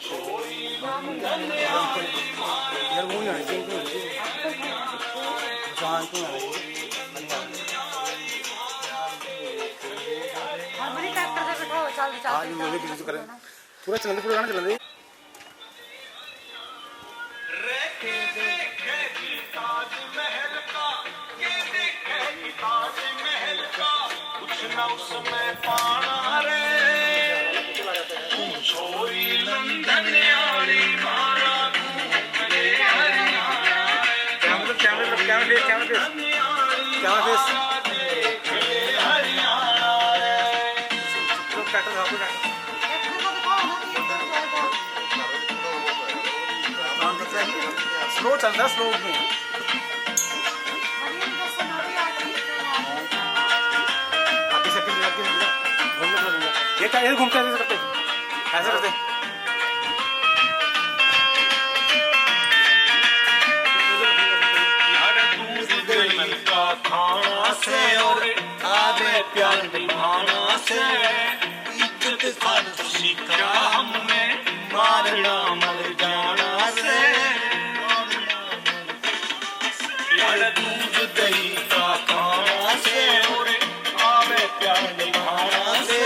छोरी लंदन आली मारा हमारी ट्रैक्टर से बिठाओ, चल चल पूरा चलने पूरा गाना चलने के देखेगी ताजमहल का, के देखेगी ताजमहल का, कुछ ना उसमें पाना रे। छोरी लंदन आली मारा घूमने हरियाणा रे। Camera camera camera camera face देख ले हरियाणा रे। तो कैटर आपको स्लो चलता स्लो में आगे से फिर आगे ये क्या ये घूमते ऐसे करते ऐसे करते खाना से और आवे प्यार निभाना से, इज्जत खातर सीखा हमने मारना मर जाना से। यार दूध दही का खाना से और आवे प्यार निभाना से,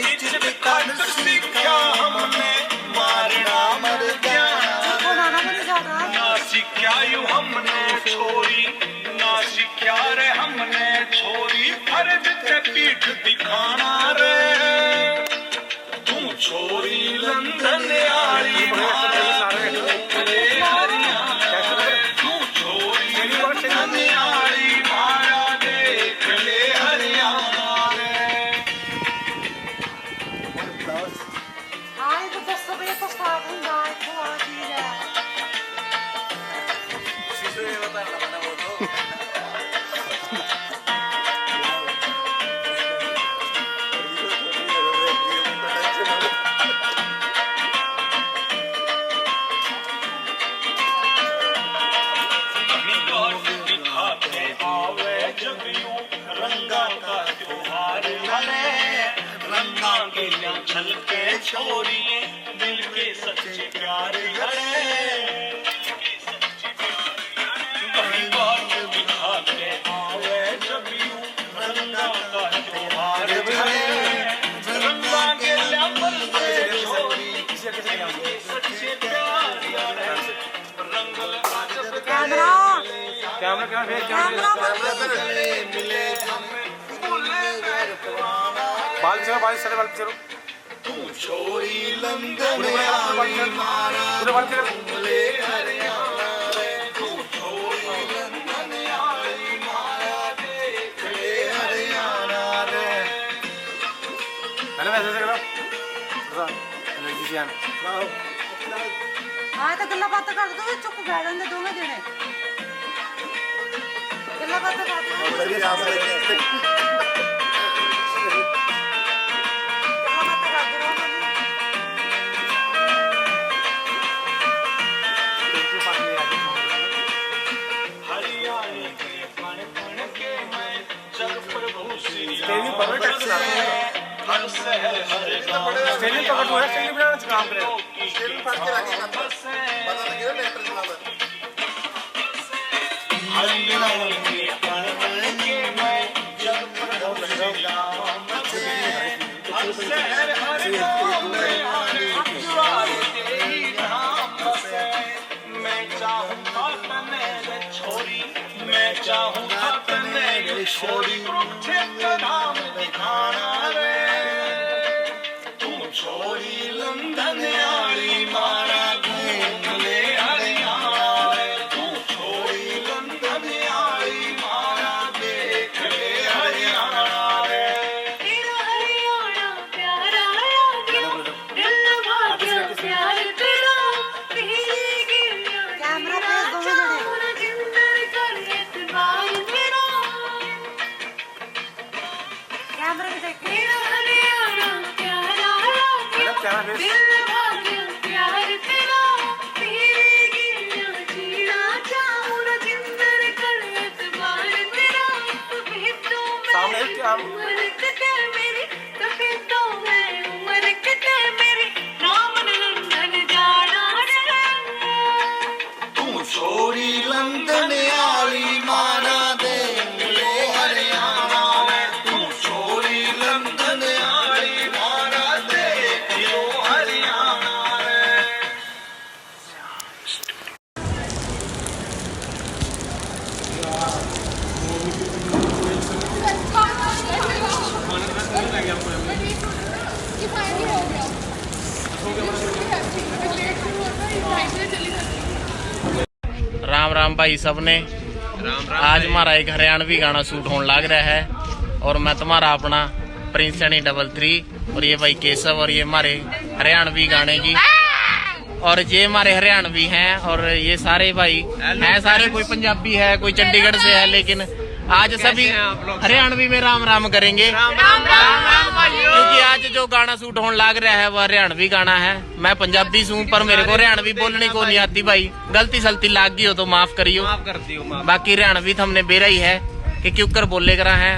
इज्जत खातर छलके छोरी दिल के सच्चे प्यार हरे कहीं बात दिखा के आवे जब यूं रंगा का त्योहार हरे रंगा के लंबर से छोरी सच्चे प्यार हरे रंग लगा जब कैमरा कैमरा मिले भूले बाल चलो बाल चलो बाल चलो तू छोरी लंदन वाली मारा पूरे बाल चलो भूले हरियाणा रे तू छोरी लंदन वाली मारा देख ले हरियाणा रे मैंने वैसे से करो एनर्जी से आना हाँ तो गल्ला बात कर दो चुप बैठ जाते दोनों जने गल्ला बात कर दो हरियाणा के पन पन के मैं जग प्रभु श्री स्टेलिंग पकड़ टैक्स ला हर शहर हर गांव स्टेलिंग पकड़ हुआ है स्टेलिंग बनाना काम करे स्टेलिंग पकड़ के रखे पता लगे लेटर चलावे हरियाणा के पन पन के मैं जग प्रभु श्री राम हर शहर हर गांव में हरिद्वार तेरी धाम बसे मैं चाहूंगा तने रे छोरी मैं चाहूंगा तने रे छोरी कुरुक्षेत्र धाम दिखाना रे तू छोरी लंदन आली मारा घूम ले हरियाणा रे तू छोरी लंदन आली मारा देख ले हरियाणा रे तेरा हरियाणा प्यारा लागे दिल भाग्य प्यार तेरा तेरी गिरिया कैमरा पे दोनों जने जिंदर कर एतबार मेरा कैमरा भी देख तेरा हरियाणा प्यारा लागे कैमरा पे दिल भाग्य प्यार तेरा तेरी गिरिया जीना चाहूं ना जिंदर कर एतबार मेरा तभी तो सामने क्या उम्र कटे मेरी तभी तो मैं उम्र कटे मेरी राम लंदन जाना रे तू छोरी लंदन आली मारा देख ले हरियाणा रे तू छोरी लंदन आली मारा देख लो हरियाणा रे राम राम भाई सबने आज हमारा एक हरियाणवी गाना शूट होने लग रहा है और मैं तुम्हारा अपना प्रिंस सनी 33 और ये भाई केशव और ये हमारे हरियाणवी गाने की और ये हमारे हरियाणवी हैं और ये सारे भाई हैं सारे कोई पंजाबी है कोई चंडीगढ़ से है लेकिन आज सभी हरियाणवी में राम राम करेंगे क्योंकि आज जो गाना शूट होने लग रहा है वो हरियाणवी गाना है। मैं पंजाबी हूँ पर मेरे को हरियाणवी बोलने को नहीं आती भाई, गलती सलती लाग गई हो तो माफ करियो। बाकी हरियाणवी तो हमने बेरा ही है कि क्यों कर बोले करा है।